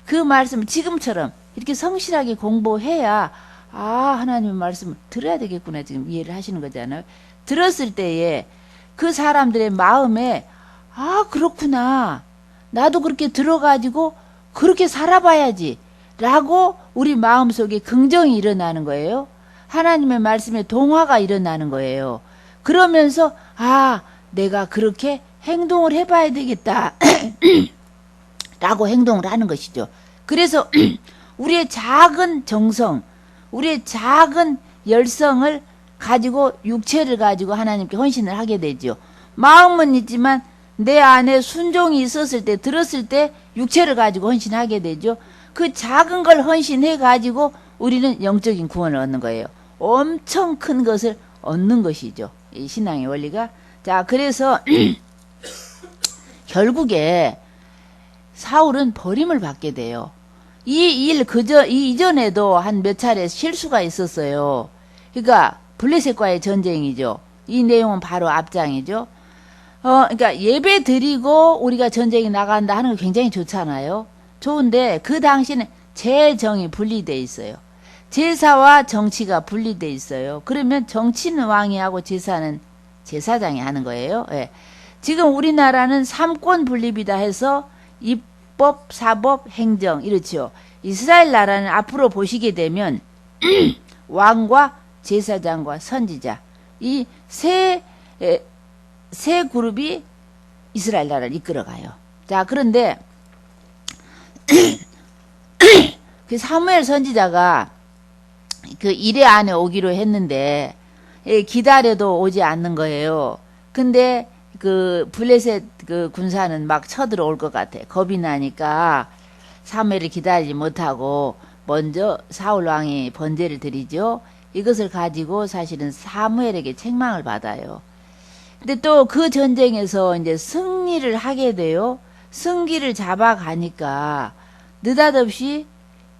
A: 그 말씀을 지금처럼 이렇게 성실하게 공부해야 하나님의 말씀을 들어야 되겠구나 지금 이해를 하시는 거잖아요. 들었을 때에 그 사람들의 마음에 그렇구나. 나도 그렇게 들어가지고 그렇게 살아봐야지 라고 우리 마음속에 긍정이 일어나는 거예요. 하나님의 말씀에 동화가 일어나는 거예요. 그러면서 내가 그렇게 행동을 해봐야 되겠다 라고 행동을 하는 것이죠. 그래서 우리의 작은 정성, 우리의 작은 열성을 가지고 육체를 가지고 하나님께 헌신을 하게 되죠. 마음은 있지만 내 안에 순종이 있었을 때, 들었을 때 육체를 가지고 헌신하게 되죠. 그 작은 걸 헌신해 가지고 우리는 영적인 구원을 얻는 거예요. 엄청 큰 것을 얻는 것이죠. 이 신앙의 원리가. 자, 그래서 결국에 사울은 버림을 받게 돼요. 이 이전에도 한 몇 차례 실수가 있었어요. 그러니까 블레셋과의 전쟁이죠. 이 내용은 바로 앞장이죠. 그러니까 예배 드리고 우리가 전쟁에 나간다 하는 거 굉장히 좋잖아요. 좋은데 그 당시는 재정이 분리돼 있어요. 제사와 정치가 분리돼 있어요. 그러면 정치는 왕이 하고 제사는 제사장이 하는 거예요. 예. 지금 우리나라는 삼권 분립이다 해서 입법, 사법, 행정 이렇죠. 이스라엘 나라는 앞으로 보시게 되면 왕과 제사장과 선지자 이 세 그룹이 이스라엘 나라를 이끌어가요. 자, 그런데 그 사무엘 선지자가 그 일해 안에 오기로 했는데 기다려도 오지 않는 거예요. 근데 그 블레셋 그 군사는 막 쳐들어올 것 같아. 겁이 나니까 사무엘을 기다리지 못하고 먼저 사울 왕이 번제를 드리죠. 이것을 가지고 사실은 사무엘에게 책망을 받아요. 근데 또 그 전쟁에서 이제 승리를 하게 돼요. 승기를 잡아가니까 느닷없이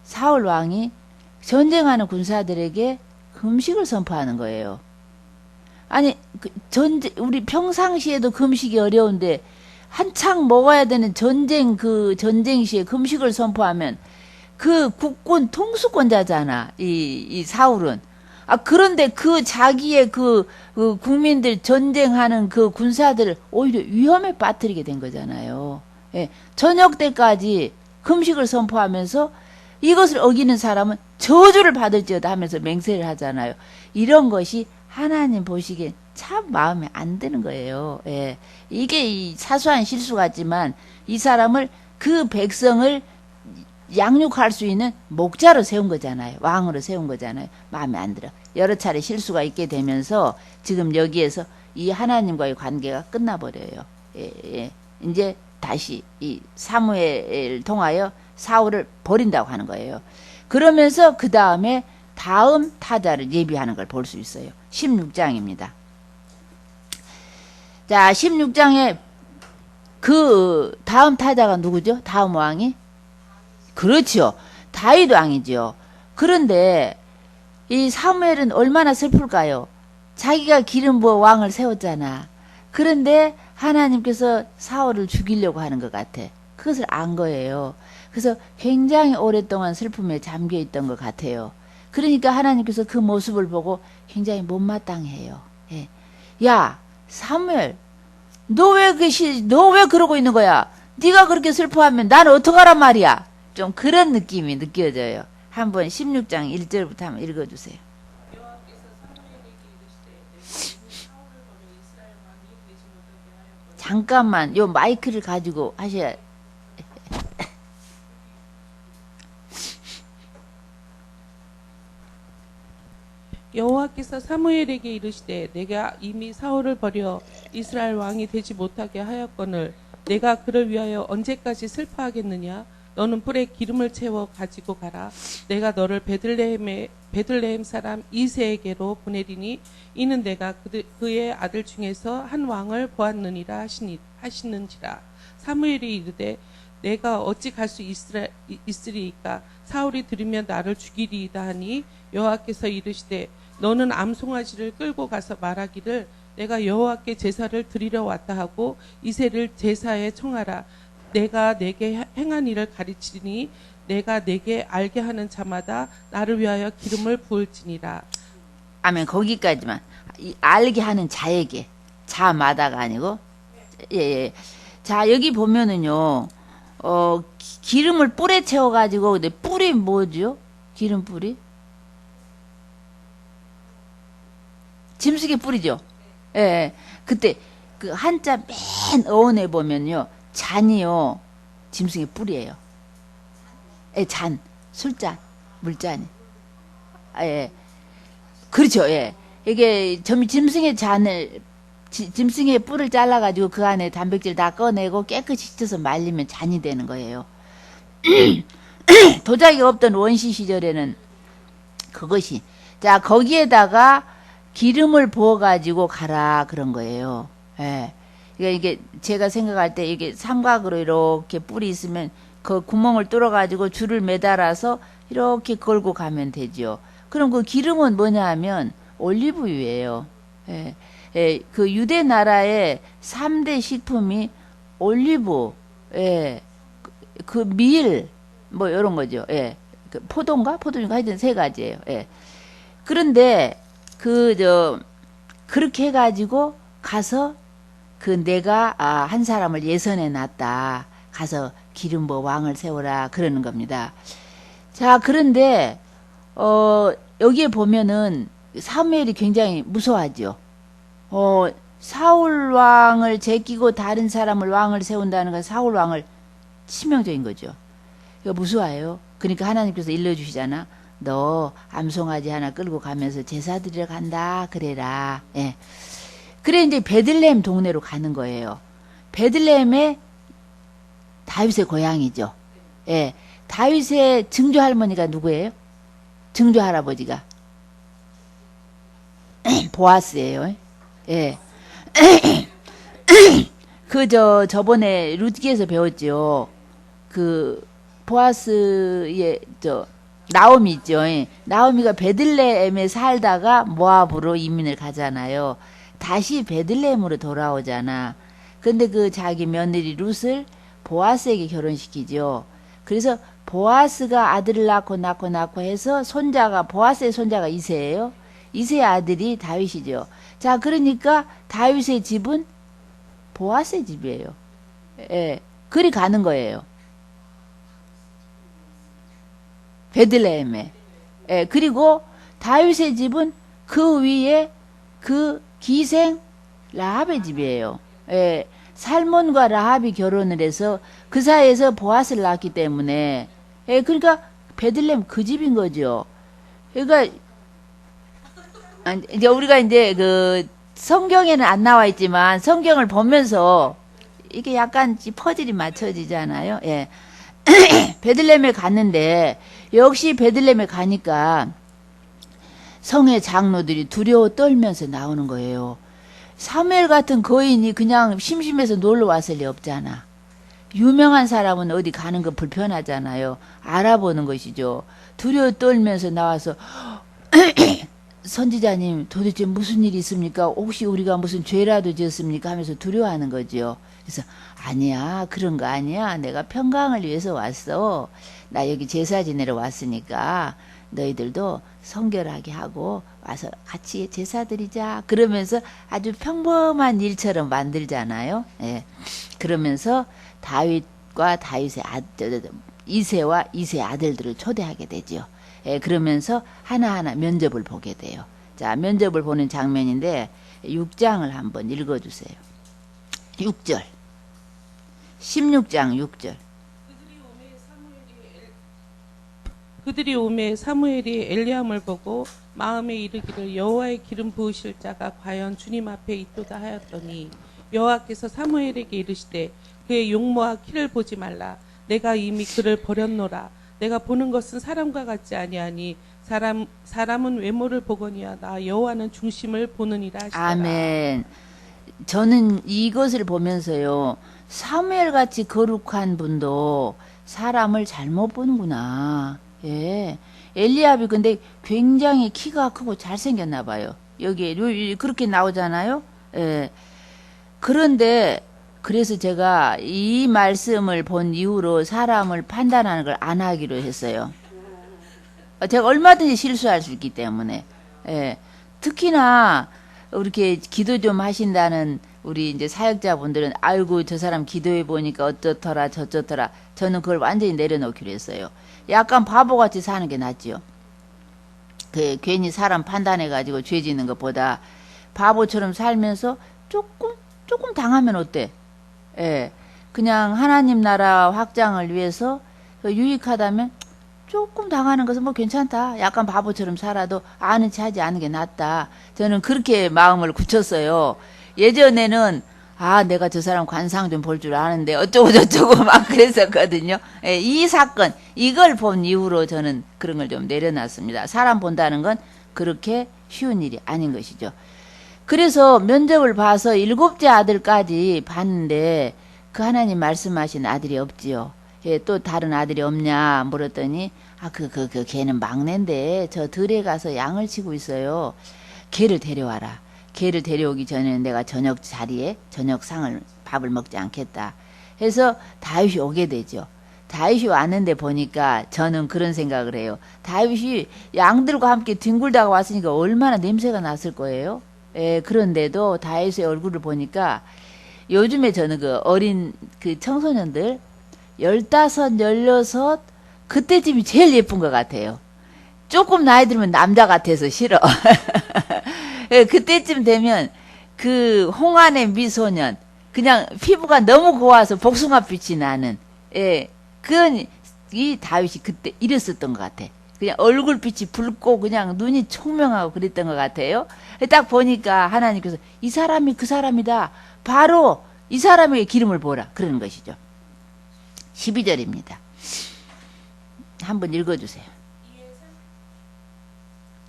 A: 사울 왕이 전쟁하는 군사들에게 금식을 선포하는 거예요. 아니, 우리 평상시에도 금식이 어려운데 한창 먹어야 되는 전쟁 시에 금식을 선포하면 그 국군 통수권자잖아. 이 사울은. 그런데 그 자기의 그 국민들 전쟁하는 그 군사들을 오히려 위험에 빠뜨리게 된 거잖아요. 예, 저녁 때까지 금식을 선포하면서 이것을 어기는 사람은 저주를 받을지어다 하면서 맹세를 하잖아요. 이런 것이 하나님 보시기엔 참 마음에 안 드는 거예요. 예, 이게 이 사소한 실수 같지만 이 사람을 그 백성을 양육할 수 있는 목자로 세운 거잖아요. 왕으로 세운 거잖아요. 마음에 안 들어. 여러 차례 실수가 있게 되면서 지금 여기에서 이 하나님과의 관계가 끝나버려요. 예, 예. 이제 다시 이 사무엘을 통하여 사울을 버린다고 하는 거예요. 그러면서 그 다음에 다음 타자를 예비하는 걸 볼 수 있어요. 16장입니다. 자, 16장에 그 다음 타자가 누구죠? 다음 왕이? 그렇죠. 다윗 왕이죠. 그런데 이 사무엘은 얼마나 슬플까요? 자기가 기름 부어 왕을 세웠잖아. 그런데 하나님께서 사울을 죽이려고 하는 것 같아. 그것을 안 거예요. 그래서 굉장히 오랫동안 슬픔에 잠겨 있던 것 같아요. 그러니까 하나님께서 그 모습을 보고 굉장히 못마땅해요. 예. 야, 사무엘, 너 왜 그러고 있는 거야? 네가 그렇게 슬퍼하면 나는 어떡하란 말이야? 좀 그런 느낌이 느껴져요. 한번 16장 1절부터 한번 읽어주세요.
C: 여호와께서 사무엘에게 이르시되 내가 이미 사울을 버려 이스라엘 왕이 되지 못하게 하였거늘
A: 잠깐만, 요 마이크를 가지고 하셔야.
C: 여호와께서 사무엘에게 이르시되 내가 이미 사울을 버려 이스라엘 왕이 되지 못하게 하였거늘 내가 그를 위하여 언제까지 슬퍼하겠느냐? 너는 뿔에 기름을 채워 가지고 가라. 내가 너를 베들레헴 사람 이새에게로 보내리니 이는 내가 그의 아들 중에서 한 왕을 보았느니라 하시는지라. 사무엘이 이르되 내가 어찌 갈 수 있으리이까? 사울이 들으면 나를 죽이리이다 하니 여호와께서 이르시되 너는 암송아지를 끌고 가서 말하기를 내가 여호와께 제사를 드리러 왔다 하고 이새를 제사에 청하라. 내가 내게 행한 일을 가르치리니 내가 내게 알게 하는 자마다 나를 위하여 기름을 부을지니라.
A: 아멘. 거기까지만. 알게 하는 자에게. 자마다가 아니고. 예, 예. 자, 여기 보면은요. 기름을 뿔에 채워가지고, 근데 뿔이 뭐죠? 기름 뿔이? 짐승의 뿔이죠? 예, 예. 그때 그 한자 맨 어원에 보면요. 잔이요. 짐승의 뿔이에요. 예, 잔. 술잔. 물잔이. 예. 그렇죠. 예. 이게 짐승의 잔을 짐승의 뿔을 잘라가지고 그 안에 단백질 다 꺼내고 깨끗이 씻어서 말리면 잔이 되는 거예요. 도자기가 없던 원시 시절에는 그것이. 자, 거기에다가 기름을 부어가지고 가라 그런 거예요. 예. 그러니까 이게 제가 생각할 때 이게 삼각으로 이렇게 뿔이 있으면 그 구멍을 뚫어가지고 줄을 매달아서 이렇게 걸고 가면 되죠. 그럼 그 기름은 뭐냐 하면 올리브유예요. 예. 예, 그 유대 나라의 3대 식품이 올리브, 예, 그 밀, 뭐 이런 거죠. 예, 그 포도인가 하여튼 세 가지예요. 예. 그런데 그렇게 해가지고 가서 내가 한 사람을 예선해 놨다. 가서 기름 부어 왕을 세우라 그러는 겁니다. 자, 그런데 여기에 보면은 사무엘이 굉장히 무서워하죠. 사울 왕을 제끼고 다른 사람을 왕을 세운다는 건 사울 왕을 치명적인 거죠. 이거 무서워요. 그러니까 하나님께서 일러주시잖아. 너 암송아지 하나 끌고 가면서 제사 드리러 간다 그래라. 예. 그래 이제 베들레헴 동네로 가는 거예요. 베들레헴에 다윗의 고향이죠. 예. 다윗의 증조 할머니가 누구예요? 증조 할아버지가 보아스예요. 예. 저번에 루트기에서 배웠죠. 보아스의, 나오미 있죠. 예. 나오미가 베들레헴에 살다가 모압으로 이민을 가잖아요. 다시 베들레헴으로 돌아오잖아. 근데 자기 며느리 룻을 보아스에게 결혼시키죠. 그래서 보아스가 아들을 낳고 해서 보아스의 손자가 이새예요. 이세의 아들이 다윗이죠. 자, 그러니까 다윗의 집은 보아스의 집이에요. 예, 그리 가는 거예요. 베들레헴에. 예, 그리고 다윗의 집은 그 위에 그 기생 라합의 집이에요. 예, 살몬과 라합이 결혼을 해서 그 사이에서 보아스를 낳았기 때문에, 예, 그러니까 베들레헴 그 집인 거죠. 그러니까 이제 우리가 이제 그 성경에는 안 나와 있지만 성경을 보면서 이게 약간 퍼즐이 맞춰지잖아요. 예. 베들레헴에 갔는데 역시 베들레헴에 가니까 성의 장로들이 두려워 떨면서 나오는 거예요. 사무엘 같은 거인이 그냥 심심해서 놀러 왔을 리 없잖아. 유명한 사람은 어디 가는 거 불편하잖아요. 알아보는 것이죠. 두려워 떨면서 나와서 선지자님 도대체 무슨 일이 있습니까? 혹시 우리가 무슨 죄라도 지었습니까? 하면서 두려워하는 거죠. 그래서 아니야, 그런 거 아니야. 내가 평강을 위해서 왔어. 나 여기 제사 지내러 왔으니까 너희들도 성결하게 하고 와서 같이 제사 드리자. 그러면서 아주 평범한 일처럼 만들잖아요. 예. 그러면서 다윗과 다윗의 이세와 이세 아들들을 초대하게 되죠. 예, 그러면서 하나하나 면접을 보게 돼요. 자, 면접을 보는 장면인데 6장을 한번 읽어주세요. 6절. 16장 6절.
C: 그들이 오매 사무엘이 엘리암을 보고 마음에 이르기를 여호와의 기름 부으실 자가 과연 주님 앞에 있도다 하였더니 여호와께서 사무엘에게 이르시되 그의 용모와 키를 보지 말라. 내가 이미 그를 버렸노라. 내가 보는 것은 사람과 같지 아니하니 사람은 외모를 보거니와 나 여호와는 중심을 보느니라 하시더라.
A: 아멘. 저는 이것을 보면서요, 사무엘 같이 거룩한 분도 사람을 잘못 보는구나. 예. 엘리압이 근데 굉장히 키가 크고 잘생겼나 봐요. 여기 그렇게 나오잖아요. 예. 그런데 그래서 제가 이 말씀을 본 이후로 사람을 판단하는 걸 안 하기로 했어요. 제가 얼마든지 실수할 수 있기 때문에. 예. 특히나 이렇게 기도 좀 하신다는 우리 이제 사역자분들은 아이고 저 사람 기도해 보니까 어떻더라 저쩌더라. 저는 그걸 완전히 내려놓기로 했어요. 약간 바보같이 사는 게 낫지요. 그 괜히 사람 판단해 가지고 죄 짓는 것보다 바보처럼 살면서 조금 당하면 어때? 예. 그냥 하나님 나라 확장을 위해서 유익하다면 조금 당하는 것은 뭐 괜찮다. 약간 바보처럼 살아도 아는 체 하지 않은 게 낫다. 저는 그렇게 마음을 굳혔어요. 예전에는 내가 저 사람 관상 좀 볼 줄 아는데 어쩌고 저쩌고 막 그랬었거든요. 예, 이 사건 이걸 본 이후로 저는 그런 걸 좀 내려놨습니다. 사람 본다는 건 그렇게 쉬운 일이 아닌 것이죠. 그래서 면접을 봐서 7째 아들까지 봤는데 그 하나님 말씀하신 아들이 없지요. 예, 또 다른 아들이 없냐 물었더니 걔는 막내인데 저 들에 가서 양을 치고 있어요. 걔를 데려와라. 걔를 데려오기 전에는 내가 저녁 자리에 저녁상을 밥을 먹지 않겠다. 해서 다윗이 오게 되죠. 다윗이 왔는데 보니까 저는 그런 생각을 해요. 다윗이 양들과 함께 뒹굴다가 왔으니까 얼마나 냄새가 났을 거예요. 예, 그런데도 다윗의 얼굴을 보니까 요즘에 저는 그 어린 그 청소년들 15, 16 그때쯤이 제일 예쁜 것 같아요. 조금 나이 들면 남자 같아서 싫어. 예, 그때쯤 되면 그 홍안의 미소년 그냥 피부가 너무 고와서 복숭아빛이 나는 그건 이 다윗이 그때 이랬었던 것 같아. 그냥 얼굴빛이 붉고 그냥 눈이 총명하고 그랬던 것 같아요. 딱 보니까 하나님께서 이 사람이 그 사람이다. 바로 이 사람에게 기름을 부어라. 그러는 것이죠. 12절입니다. 한번 읽어주세요.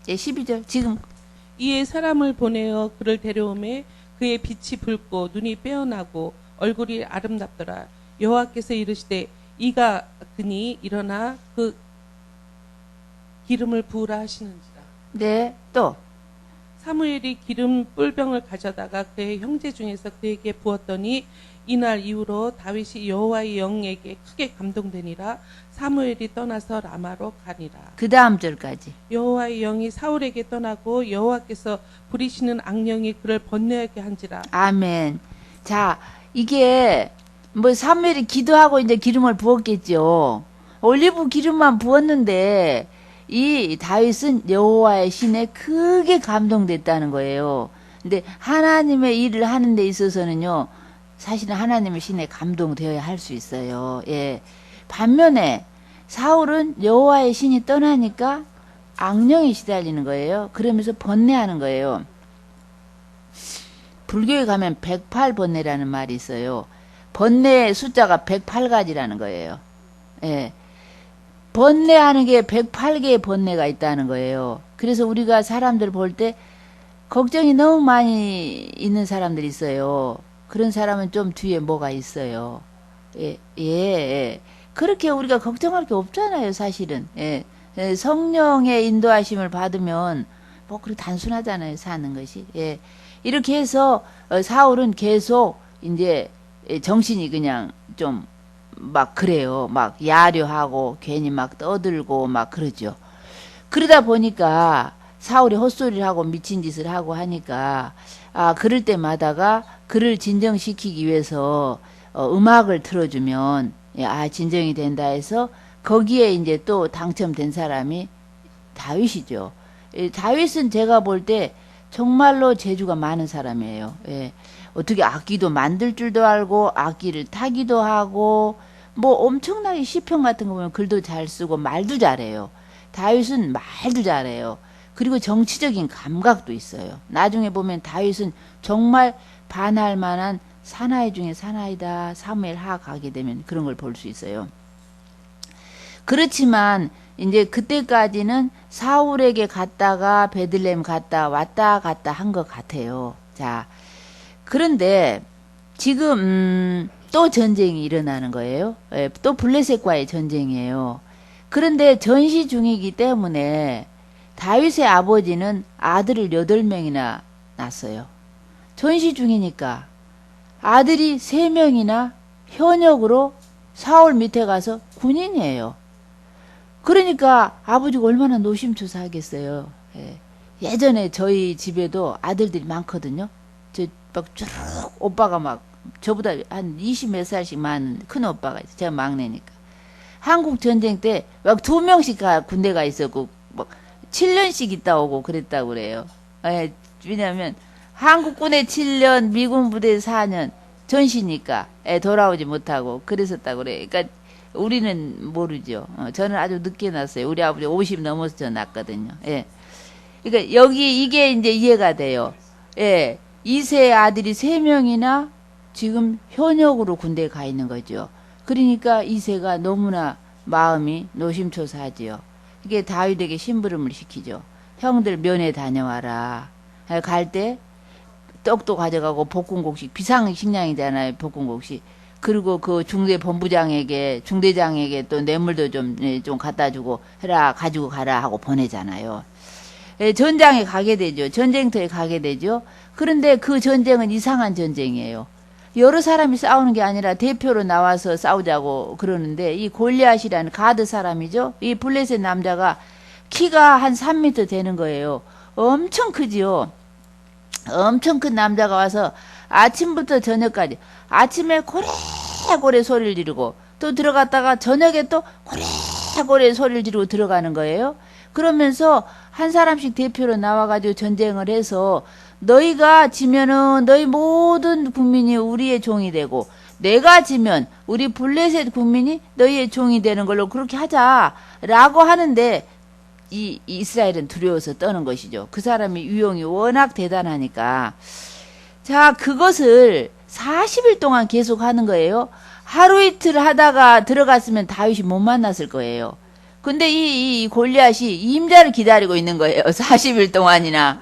A: 예, 12절. 지금.
C: 이에 사람을 보내어 그를 데려오매 그의 빛이 붉고 눈이 빼어나고 얼굴이 아름답더라. 여호와께서 이르시되 이가 그니 일어나 그 기름을 부으라 하시는지라.
A: 네, 또.
C: 사무엘이 기름 뿔병을 가져다가 그의 형제 중에서 그에게 부었더니 이날 이후로 다윗이 여호와의 영에게 크게 감동되니라. 사무엘이 떠나서 라마로 가니라.
A: 그 다음 절까지.
C: 여호와의 영이 사울에게 떠나고 여호와께서 부리시는 악령이 그를 번뇌하게 한지라.
A: 아멘. 자, 이게 뭐 사무엘이 기도하고 이제 기름을 부었겠죠. 올리브 기름만 부었는데 이 다윗은 여호와의 신에 크게 감동됐다는 거예요. 근데 하나님의 일을 하는 데 있어서는요, 사실은 하나님의 신에 감동되어야 할 수 있어요. 예. 반면에 사울은 여호와의 신이 떠나니까 악령이 시달리는 거예요. 그러면서 번뇌하는 거예요. 불교에 가면 108번뇌라는 말이 있어요. 번뇌의 숫자가 108가지라는 거예요. 예. 번뇌하는 게 108개의 번뇌가 있다는 거예요. 그래서 우리가 사람들 볼 때 걱정이 너무 많이 있는 사람들이 있어요. 그런 사람은 좀 뒤에 뭐가 있어요. 예, 예, 예. 그렇게 우리가 걱정할 게 없잖아요, 사실은. 예. 예, 성령의 인도하심을 받으면 뭐 그렇게 단순하잖아요, 사는 것이. 예. 이렇게 해서 사울은 계속 이제 정신이 그냥 좀 막 그래요. 막 야려하고 괜히 막 떠들고 막 그러죠. 그러다 보니까 사울이 헛소리를 하고 미친 짓을 하고 하니까 그럴 때마다가 그를 진정시키기 위해서 음악을 틀어주면 진정이 된다 해서 거기에 이제 또 당첨된 사람이 다윗이죠. 다윗은 제가 볼 때 정말로 재주가 많은 사람이에요. 예. 어떻게 악기도 만들 줄도 알고 악기를 타기도 하고 뭐 엄청나게 시편 같은 거 보면 글도 잘 쓰고 말도 잘해요. 다윗은 말도 잘해요. 그리고 정치적인 감각도 있어요. 나중에 보면 다윗은 정말 반할 만한 사나이 중에 사나이다. 사무엘 하 가게 되면 그런 걸 볼 수 있어요. 그렇지만 이제 그때까지는 사울에게 갔다가 베들레헴 갔다 왔다 갔다 한 것 같아요. 자, 그런데 지금 또 전쟁이 일어나는 거예요. 예, 또 블레셋과의 전쟁이에요. 그런데 전시 중이기 때문에 다윗의 아버지는 아들을 8명이나 낳았어요. 전시 중이니까 아들이 3명이나 현역으로 사울 밑에 가서 군인이에요. 그러니까 아버지가 얼마나 노심초사하겠어요. 예. 예전에 저희 집에도 아들들이 많거든요. 저 막 쭉 오빠가 막 저보다 한 20 몇 살씩 많은 큰 오빠가 있어요. 제가 막내니까. 한국 전쟁 때 막 2명씩 군대 가 있었고 막 7년씩 있다 오고 그랬다고 그래요. 예, 왜냐하면 한국군에 7년, 미군 부대 4년 전시니까 돌아오지 못하고 그랬었다고 그래요. 그러니까 우리는 모르죠. 저는 아주 늦게 났어요. 우리 아버지 50 넘어서 저 났거든요. 예. 그러니까 여기 이게 이제 이해가 돼요. 예. 2세 아들이 3명이나 지금 현역으로 군대에 가 있는 거죠. 그러니까 2세가 너무나 마음이 노심초사하지요. 이게 다윗에게 심부름을 시키죠. 형들 면회 다녀와라. 갈 때 떡도 가져가고 볶음국식 비상식량이잖아요. 볶음국식. 그리고 그 중대장에게 또 뇌물도 좀 갖다 주고 해라, 가지고 가라 하고 보내잖아요. 전장에 가게 되죠. 전쟁터에 가게 되죠. 그런데 그 전쟁은 이상한 전쟁이에요. 여러 사람이 싸우는 게 아니라 대표로 나와서 싸우자고 그러는데 이 골리앗이라는 가드 사람이죠. 이 블레셋 남자가 키가 한 3m 되는 거예요. 엄청 크지요. 엄청 큰 남자가 와서 아침부터 저녁까지 아침에 고래고래 소리를 지르고 또 들어갔다가 저녁에 또 고래고래 소리를 지르고 들어가는 거예요. 그러면서 한 사람씩 대표로 나와가지고 전쟁을 해서 너희가 지면은 너희 모든 국민이 우리의 종이 되고 내가 지면 우리 블레셋 국민이 너희의 종이 되는 걸로 그렇게 하자라고 하는데 이 이스라엘은 두려워서 떠는 것이죠. 그 사람이 유용이 워낙 대단하니까. 자, 그것을 40일 동안 계속 하는 거예요. 하루 이틀 하다가 들어갔으면 다윗이 못 만났을 거예요. 근데 이 골리앗이 임자를 기다리고 있는 거예요. 40일 동안이나.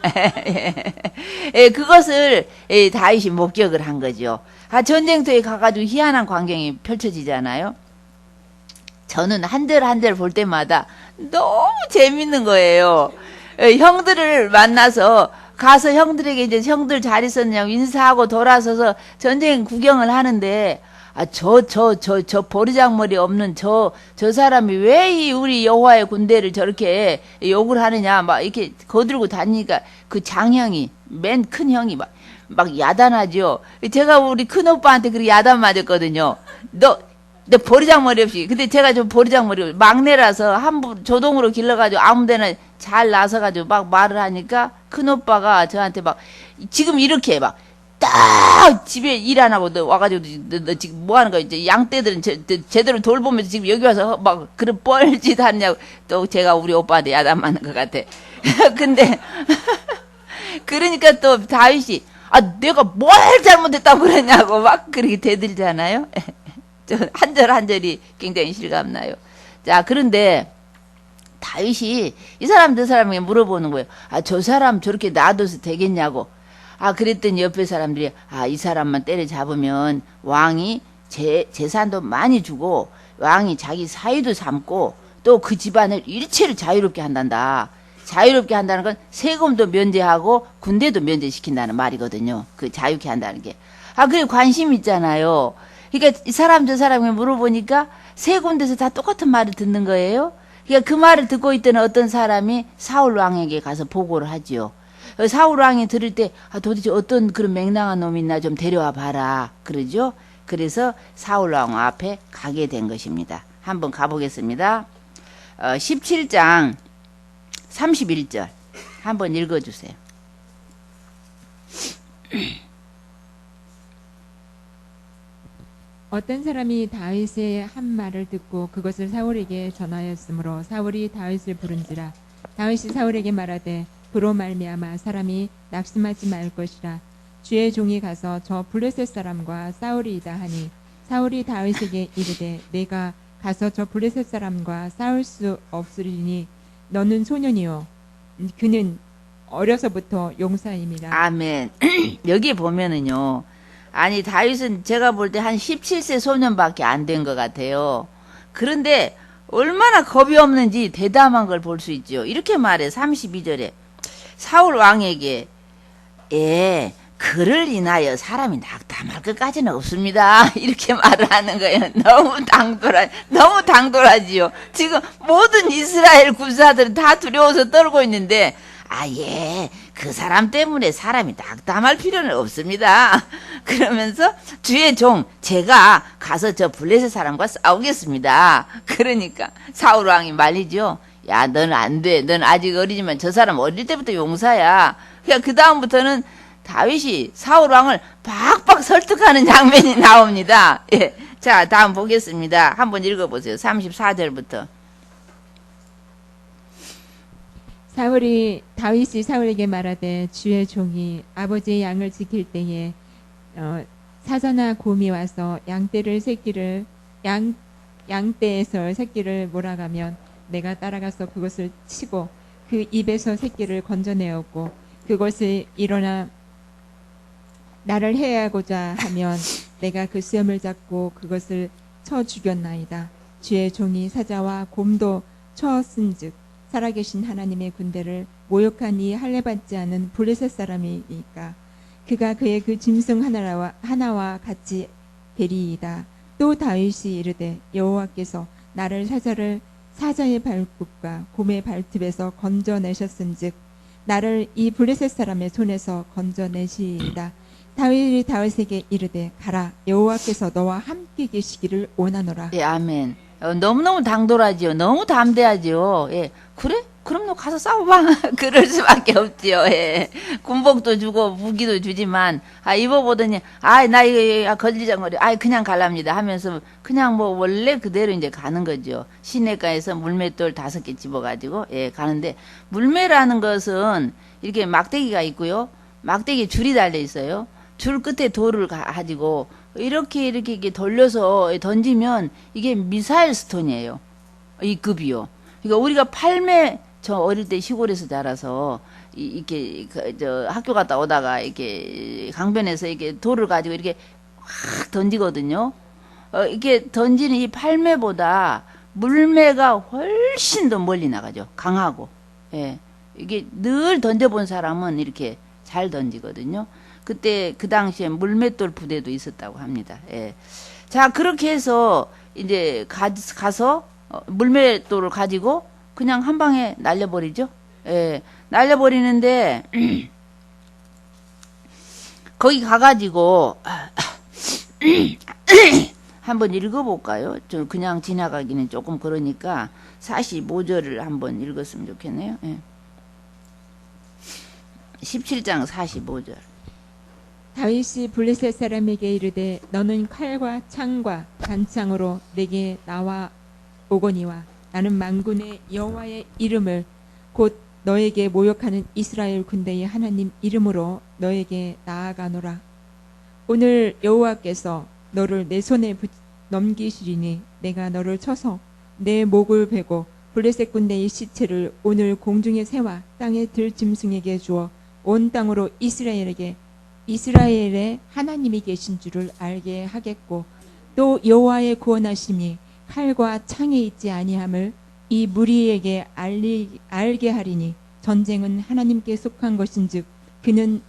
A: 예, 그것을 다윗이 목격을 한 거죠. 전쟁터에 가가지고 희한한 광경이 펼쳐지잖아요. 저는 한절 볼 때마다 너무 재밌는 거예요. 형들을 만나서 가서 형들에게 이제 형들 잘 있었냐고 인사하고 돌아서서 전쟁 구경을 하는데, 저 보리장머리 없는 저 사람이 왜 이 우리 여호와의 군대를 저렇게 욕을 하느냐, 막 이렇게 거들고 다니니까 그 장형이, 맨 큰 형이 막 야단하죠. 제가 우리 큰 오빠한테 그렇게 야단 맞았거든요. 너 보리장머리 없이. 근데 제가 좀 보리장머리, 막내라서 조동으로 길러가지고 아무데나 잘 나서가지고 막 말을 하니까 큰 오빠가 저한테 막, 지금 이렇게 딱 집에 일 안 하고 너 와가지고 너 지금 뭐 하는 거야? 이제 양떼들은 제대로 돌보면서 지금 여기 와서 막 그런 뻘짓 하냐고. 또 제가 우리 오빠한테 야단 맞는 것 같아. 근데 그러니까 또 다윗이 내가 뭘 잘못했다고 그러냐고 막 그렇게 대들잖아요. 저 한 절 한 절이 굉장히 실감나요. 자, 그런데 다윗이 이 사람 저 사람에게 물어보는 거예요. 저 사람 저렇게 놔둬서 되겠냐고. 그랬더니 옆에 사람들이 이 사람만 때려잡으면 왕이 재산도 많이 주고 왕이 자기 사위도 삼고 또 그 집안을 일체를 자유롭게 한단다. 자유롭게 한다는 건 세금도 면제하고 군대도 면제시킨다는 말이거든요. 그 자유케 한다는 게. 그래 관심 있잖아요. 그러니까 이 사람 저 사람이 물어보니까 세 군데서 다 똑같은 말을 듣는 거예요. 그러니까 그 말을 듣고 있던 어떤 사람이 사울 왕에게 가서 보고를 하지요. 사울 왕이 들을 때 도대체 어떤 그런 맹랑한 놈이 있나 좀 데려와 봐라 그러죠. 그래서 사울 왕 앞에 가게 된 것입니다. 한번 가보겠습니다. 17장 31절 한번 읽어주세요.
B: 어떤 사람이 다윗의 한 말을 듣고 그것을 사울에게 전하였으므로 사울이 다윗을 부른지라. 다윗이 사울에게 말하되 그로 말미암아 사람이 낙심하지 말 것이라. 주의 종이 가서 저 블레셋 사람과 싸우리이다 하니 사울이 다윗에게 이르되 내가 가서 저 블레셋 사람과 싸울 수 없으리니 너는 소년이요 그는 어려서부터 용사임이라.
A: 아멘. 여기 보면은요. 다윗은 제가 볼 때 한 17세 소년밖에 안 된 것 같아요. 그런데 얼마나 겁이 없는지 대담한 걸 볼 수 있죠. 이렇게 말해 32절에 사울 왕에게 그를 인하여 사람이 낙담할 것까지는 없습니다. 이렇게 말을 하는 거예요. 너무 당돌하지요. 지금 모든 이스라엘 군사들은 다 두려워서 떨고 있는데 그 사람 때문에 사람이 낙담할 필요는 없습니다. 그러면서 주의 종 제가 가서 저 블레셋 사람과 싸우겠습니다. 그러니까 사울 왕이 말이죠. 너는 안 돼. 넌 아직 어리지만 저 사람 어릴 때부터 용사야. 그러니까 그 다음부터는 다윗이 사울 왕을 박박 설득하는 장면이 나옵니다. 예. 자, 다음 보겠습니다. 한번 읽어보세요. 34절부터.
B: 다윗이 사울에게 말하되 주의 종이 아버지의 양을 지킬 때에 사자나 곰이 와서 양떼에서 새끼를 몰아가면 내가 따라가서 그것을 치고 그 입에서 새끼를 건져내었고 그것을 일어나 나를 해하고자 하면 내가 그 수염을 잡고 그것을 쳐 죽였나이다. 주의 종이 사자와 곰도 쳐쓴즉 살아계신 하나님의 군대를 모욕한 이 할례받지 않은 블레셋 사람이니까 그가 그의 그 짐승 하나와 같이 되리이다. 또 다윗이 이르되 여호와께서 나를 사자의 발굽과 곰의 발톱에서 건져내셨은즉 나를 이 블레셋 사람의 손에서 건져내시이다. 다윗이 다윗에게 이르되 가라 여호와께서 너와 함께 계시기를 원하노라.
A: 예, 아멘. 너무너무 당돌하지요. 너무 담대하지요. 예. 그래? 그럼 너 가서 싸워봐. 그럴 수밖에 없지요. 예. 군복도 주고 무기도 주지만 입어보더니 나 이거 거질장거리 그냥 갈랍니다 하면서 그냥 뭐 원래 그대로 이제 가는 거죠. 시내가에서 물맷돌 5개 집어가지고 가는데 물매라는 것은 이렇게 막대기가 있고요. 막대기 줄이 달려 있어요. 줄 끝에 돌을 가지고 이렇게 돌려서 던지면 이게 미사일 스톤이에요. 이 급이요. 그러니까 우리가 팔매 저 어릴 때 시골에서 자라서 이렇게 학교 갔다 오다가 이렇게 강변에서 이렇게 돌을 가지고 이렇게 확 던지거든요. 이렇게 던지는 이 팔매보다 물매가 훨씬 더 멀리 나가죠. 강하고. 예. 이게 늘 던져본 사람은 이렇게 잘 던지거든요. 그때 그 당시에 물맷돌 부대도 있었다고 합니다. 예. 자, 그렇게 해서 이제 가서 물맷돌을 가지고 그냥 한 방에 날려버리죠. 예. 날려버리는데 거기 가가지고 한번 읽어볼까요? 저 그냥 지나가기는 조금 그러니까 45절을 한번 읽었으면 좋겠네요. 예. 17장 45절.
B: 다윗이 블레셋 사람에게 이르되 너는 칼과 창과 단창으로 내게 나와 오거니와 나는 만군의 여호와의 이름을 곧 너에게 모욕하는 이스라엘 군대의 하나님 이름으로 너에게 나아가노라. 오늘 여호와께서 너를 내 손에 넘기시리니 내가 너를 쳐서 내 목을 베고 블레셋 군대의 시체를 오늘 공중의 새와 땅의 들짐승에게 주어 온 땅으로 이스라엘의 하나님이 계신 줄을 알게 하겠고 또 여호와의 구원하심이 칼과 창에 있지 아니함을 이 무리에게 알게 하리니 전쟁은 하나님께 속한 것인즉 그는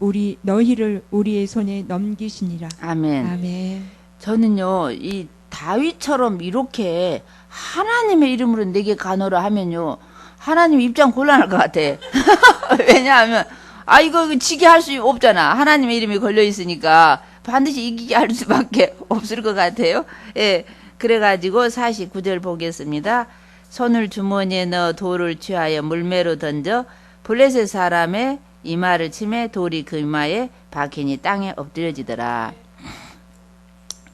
B: 너희를 우리의 손에 넘기시니라.
A: 아멘.
B: 아멘.
A: 저는요, 이 다윗처럼 이렇게 하나님의 이름으로 내게 가노라 하면요, 하나님 입장 곤란할 것 같아. 왜냐하면, 이거 지게 할 수 없잖아. 하나님의 이름이 걸려 있으니까 반드시 이기게 할 수밖에 없을 것 같아요. 예. 그래가지고 49절 보겠습니다. 손을 주머니에 넣어 돌을 취하여 물매로 던져 블레셋 사람의 이마를 치매 돌이 그 이마에 박히니 땅에 엎드려지더라.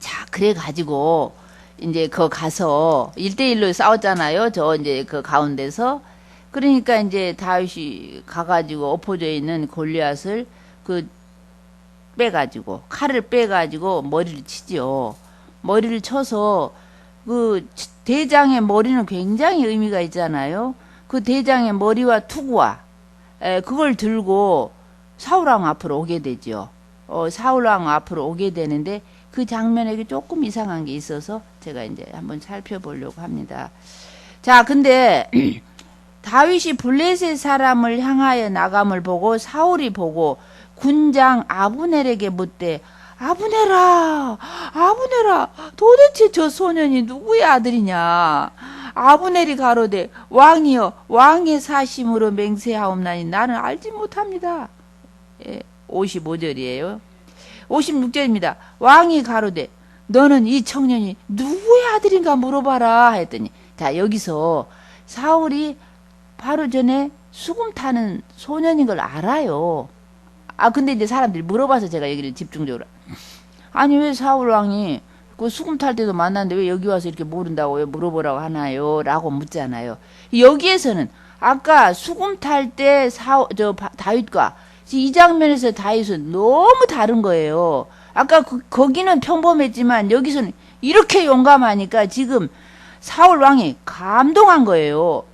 A: 자, 그래가지고 이제 그 가서 1대1로 싸웠잖아요. 저 이제 그 가운데서. 그러니까 이제 다윗이 가가지고 엎어져 있는 골리앗을 빼가지고 칼을 빼가지고 머리를 치지요. 머리를 쳐서 그 대장의 머리는 굉장히 의미가 있잖아요. 그 대장의 머리와 투구와 그걸 들고 사울왕 앞으로 오게 되죠. 사울왕 앞으로 오게 되는데 그 장면에 조금 이상한 게 있어서 제가 이제 한번 살펴보려고 합니다. 자, 근데 다윗이 블레셋 사람을 향하여 나감을 보고 사울이 보고 군장 아브넬에게 묻되 아브넬아 도대체 저 소년이 누구의 아들이냐. 아브넬이 가로되 왕이여 왕의 사심으로 맹세하옵나니 나는 알지 못합니다. 55절이에요. 56절입니다. 왕이 가로되 너는 이 청년이 누구의 아들인가 물어봐라 했더니, 자, 여기서 사울이 바로 전에 수금 타는 소년인 걸 알아요. 근데 이제 사람들이 물어봐서 제가 여기를 집중적으로, 아니 왜 사울 왕이 그 수금 탈 때도 만났는데 왜 여기 와서 이렇게 모른다고 왜 물어보라고 하나요? 라고 묻잖아요. 여기에서는 아까 수금 탈 때 다윗과 이 장면에서 다윗은 너무 다른 거예요. 아까 거기는 평범했지만 여기서는 이렇게 용감하니까 지금 사울 왕이 감동한 거예요.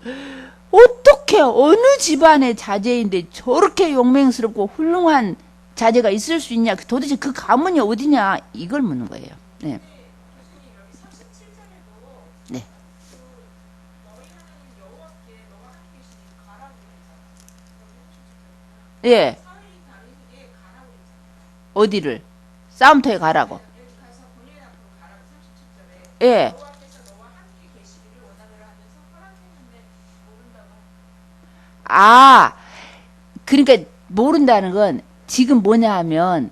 A: 어떻게 어느 집안의 자제인데 저렇게 용맹스럽고 훌륭한 자제가 있을 수 있냐? 도대체 그 가문이 어디냐? 이걸 묻는 거예요. 네. 네. 예. 어디를? 싸움터에 가라고. 예. 그러니까 모른다는 건 지금 뭐냐 하면,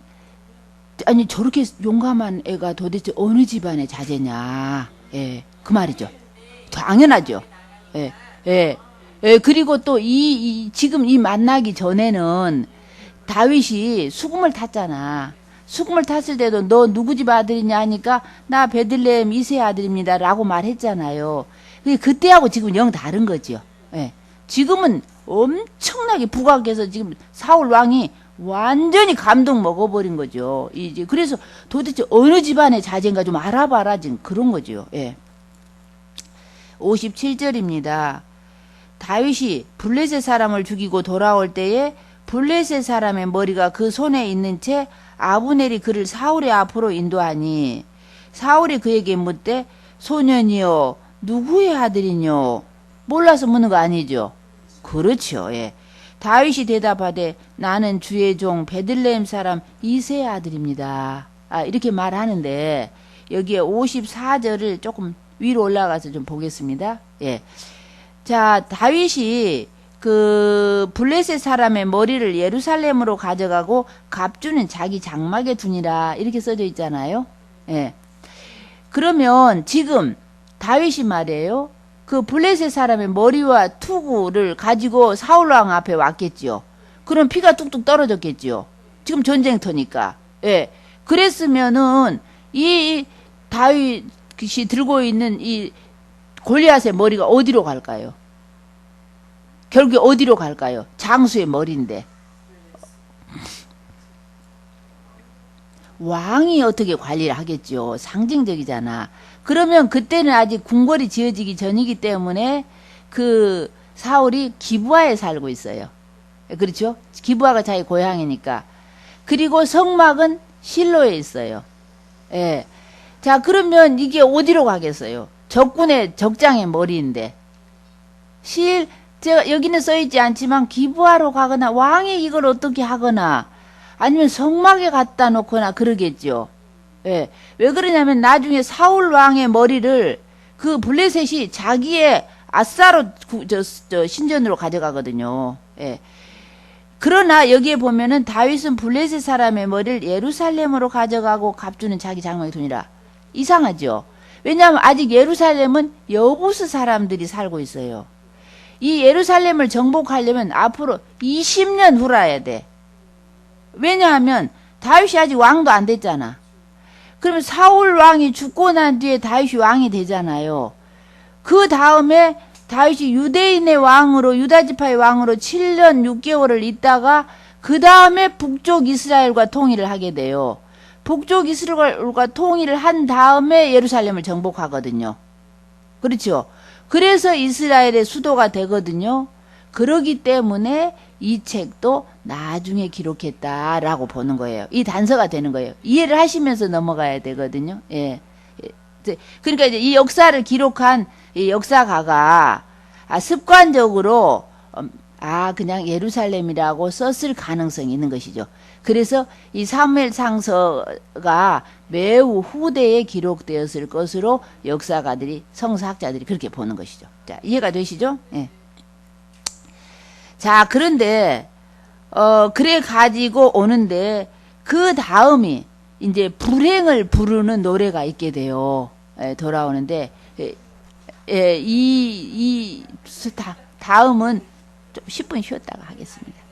A: 아니 저렇게 용감한 애가 도대체 어느 집안의 자제냐. 예. 그 말이죠. 당연하죠. 예. 예. 예. 그리고 또 지금 이 만나기 전에는 다윗이 수금을 탔잖아. 수금을 탔을 때도 너 누구 집 아들이냐 하니까 나 베들레헴 이세 아들입니다 라고 말했잖아요. 그때하고 지금 영 다른 거죠. 예. 지금은 엄청나게 부각해서 지금 사울 왕이 완전히 감동 먹어버린 거죠. 이제 그래서 도대체 어느 집안의 자제인가 좀 알아봐라 지금 그런 거죠. 예. 57절입니다. 다윗이 블레셋 사람을 죽이고 돌아올 때에 블레셋 사람의 머리가 그 손에 있는 채 아브넬이 그를 사울의 앞으로 인도하니 사울이 그에게 묻되 소년이여 누구의 아들이뇨? 몰라서 묻는 거 아니죠? 그렇죠. 예. 다윗이 대답하되 나는 주의 종 베들레헴 사람 이새의 아들입니다. 이렇게 말하는데 여기에 54절을 조금 위로 올라가서 좀 보겠습니다. 예. 자, 다윗이 그 블레셋 사람의 머리를 예루살렘으로 가져가고 갑주는 자기 장막에 두니라 이렇게 써져 있잖아요. 예. 그러면 지금 다윗이 말이에요. 그 블레셋 사람의 머리와 투구를 가지고 사울 왕 앞에 왔겠지요. 그럼 피가 뚝뚝 떨어졌겠지요. 지금 전쟁터니까. 예. 그랬으면은 이 다윗이 들고 있는 이 골리앗의 머리가 어디로 갈까요? 결국에 어디로 갈까요? 장수의 머리인데. 왕이 어떻게 관리를 하겠죠. 상징적이잖아. 그러면 그때는 아직 궁궐이 지어지기 전이기 때문에 그 사울이 기브아에 살고 있어요. 그렇죠? 기브아가 자기 고향이니까. 그리고 성막은 실로에 있어요. 예. 자, 그러면 이게 어디로 가겠어요? 적군의 적장의 머리인데. 제가 여기는 써있지 않지만 기브아로 가거나 왕이 이걸 어떻게 하거나 아니면 성막에 갖다 놓거나 그러겠죠. 예. 왜 그러냐면 나중에 사울 왕의 머리를 그 블레셋이 자기의 아싸로 신전으로 가져가거든요. 예. 그러나 여기에 보면은 다윗은 블레셋 사람의 머리를 예루살렘으로 가져가고 갑주는 자기 장막에 두니라. 이상하죠. 왜냐하면 아직 예루살렘은 여부스 사람들이 살고 있어요. 이 예루살렘을 정복하려면 앞으로 20년 후라야 돼. 왜냐하면 다윗이 아직 왕도 안 됐잖아. 그러면 사울 왕이 죽고 난 뒤에 다윗이 왕이 되잖아요. 그 다음에 다윗이 유대인의 왕으로 유다 지파의 왕으로 7년 6개월을 있다가 그 다음에 북쪽 이스라엘과 통일을 하게 돼요. 북쪽 이스라엘과 통일을 한 다음에 예루살렘을 정복하거든요. 그렇죠? 그래서 이스라엘의 수도가 되거든요. 그러기 때문에 이 책도 나중에 기록했다라고 보는 거예요. 이 단서가 되는 거예요. 이해를 하시면서 넘어가야 되거든요. 예. 그러니까 이제 이 역사를 기록한 이 역사가가 습관적으로 그냥 예루살렘이라고 썼을 가능성이 있는 것이죠. 그래서 이 사무엘상서가 매우 후대에 기록되었을 것으로 역사가들이 성서학자들이 그렇게 보는 것이죠. 자, 이해가 되시죠? 예. 자, 그런데 그래 가지고 오는데 그 다음이 이제 불행을 부르는 노래가 있게 돼요. 예, 돌아오는데 다음은 좀 10분 쉬었다가 하겠습니다.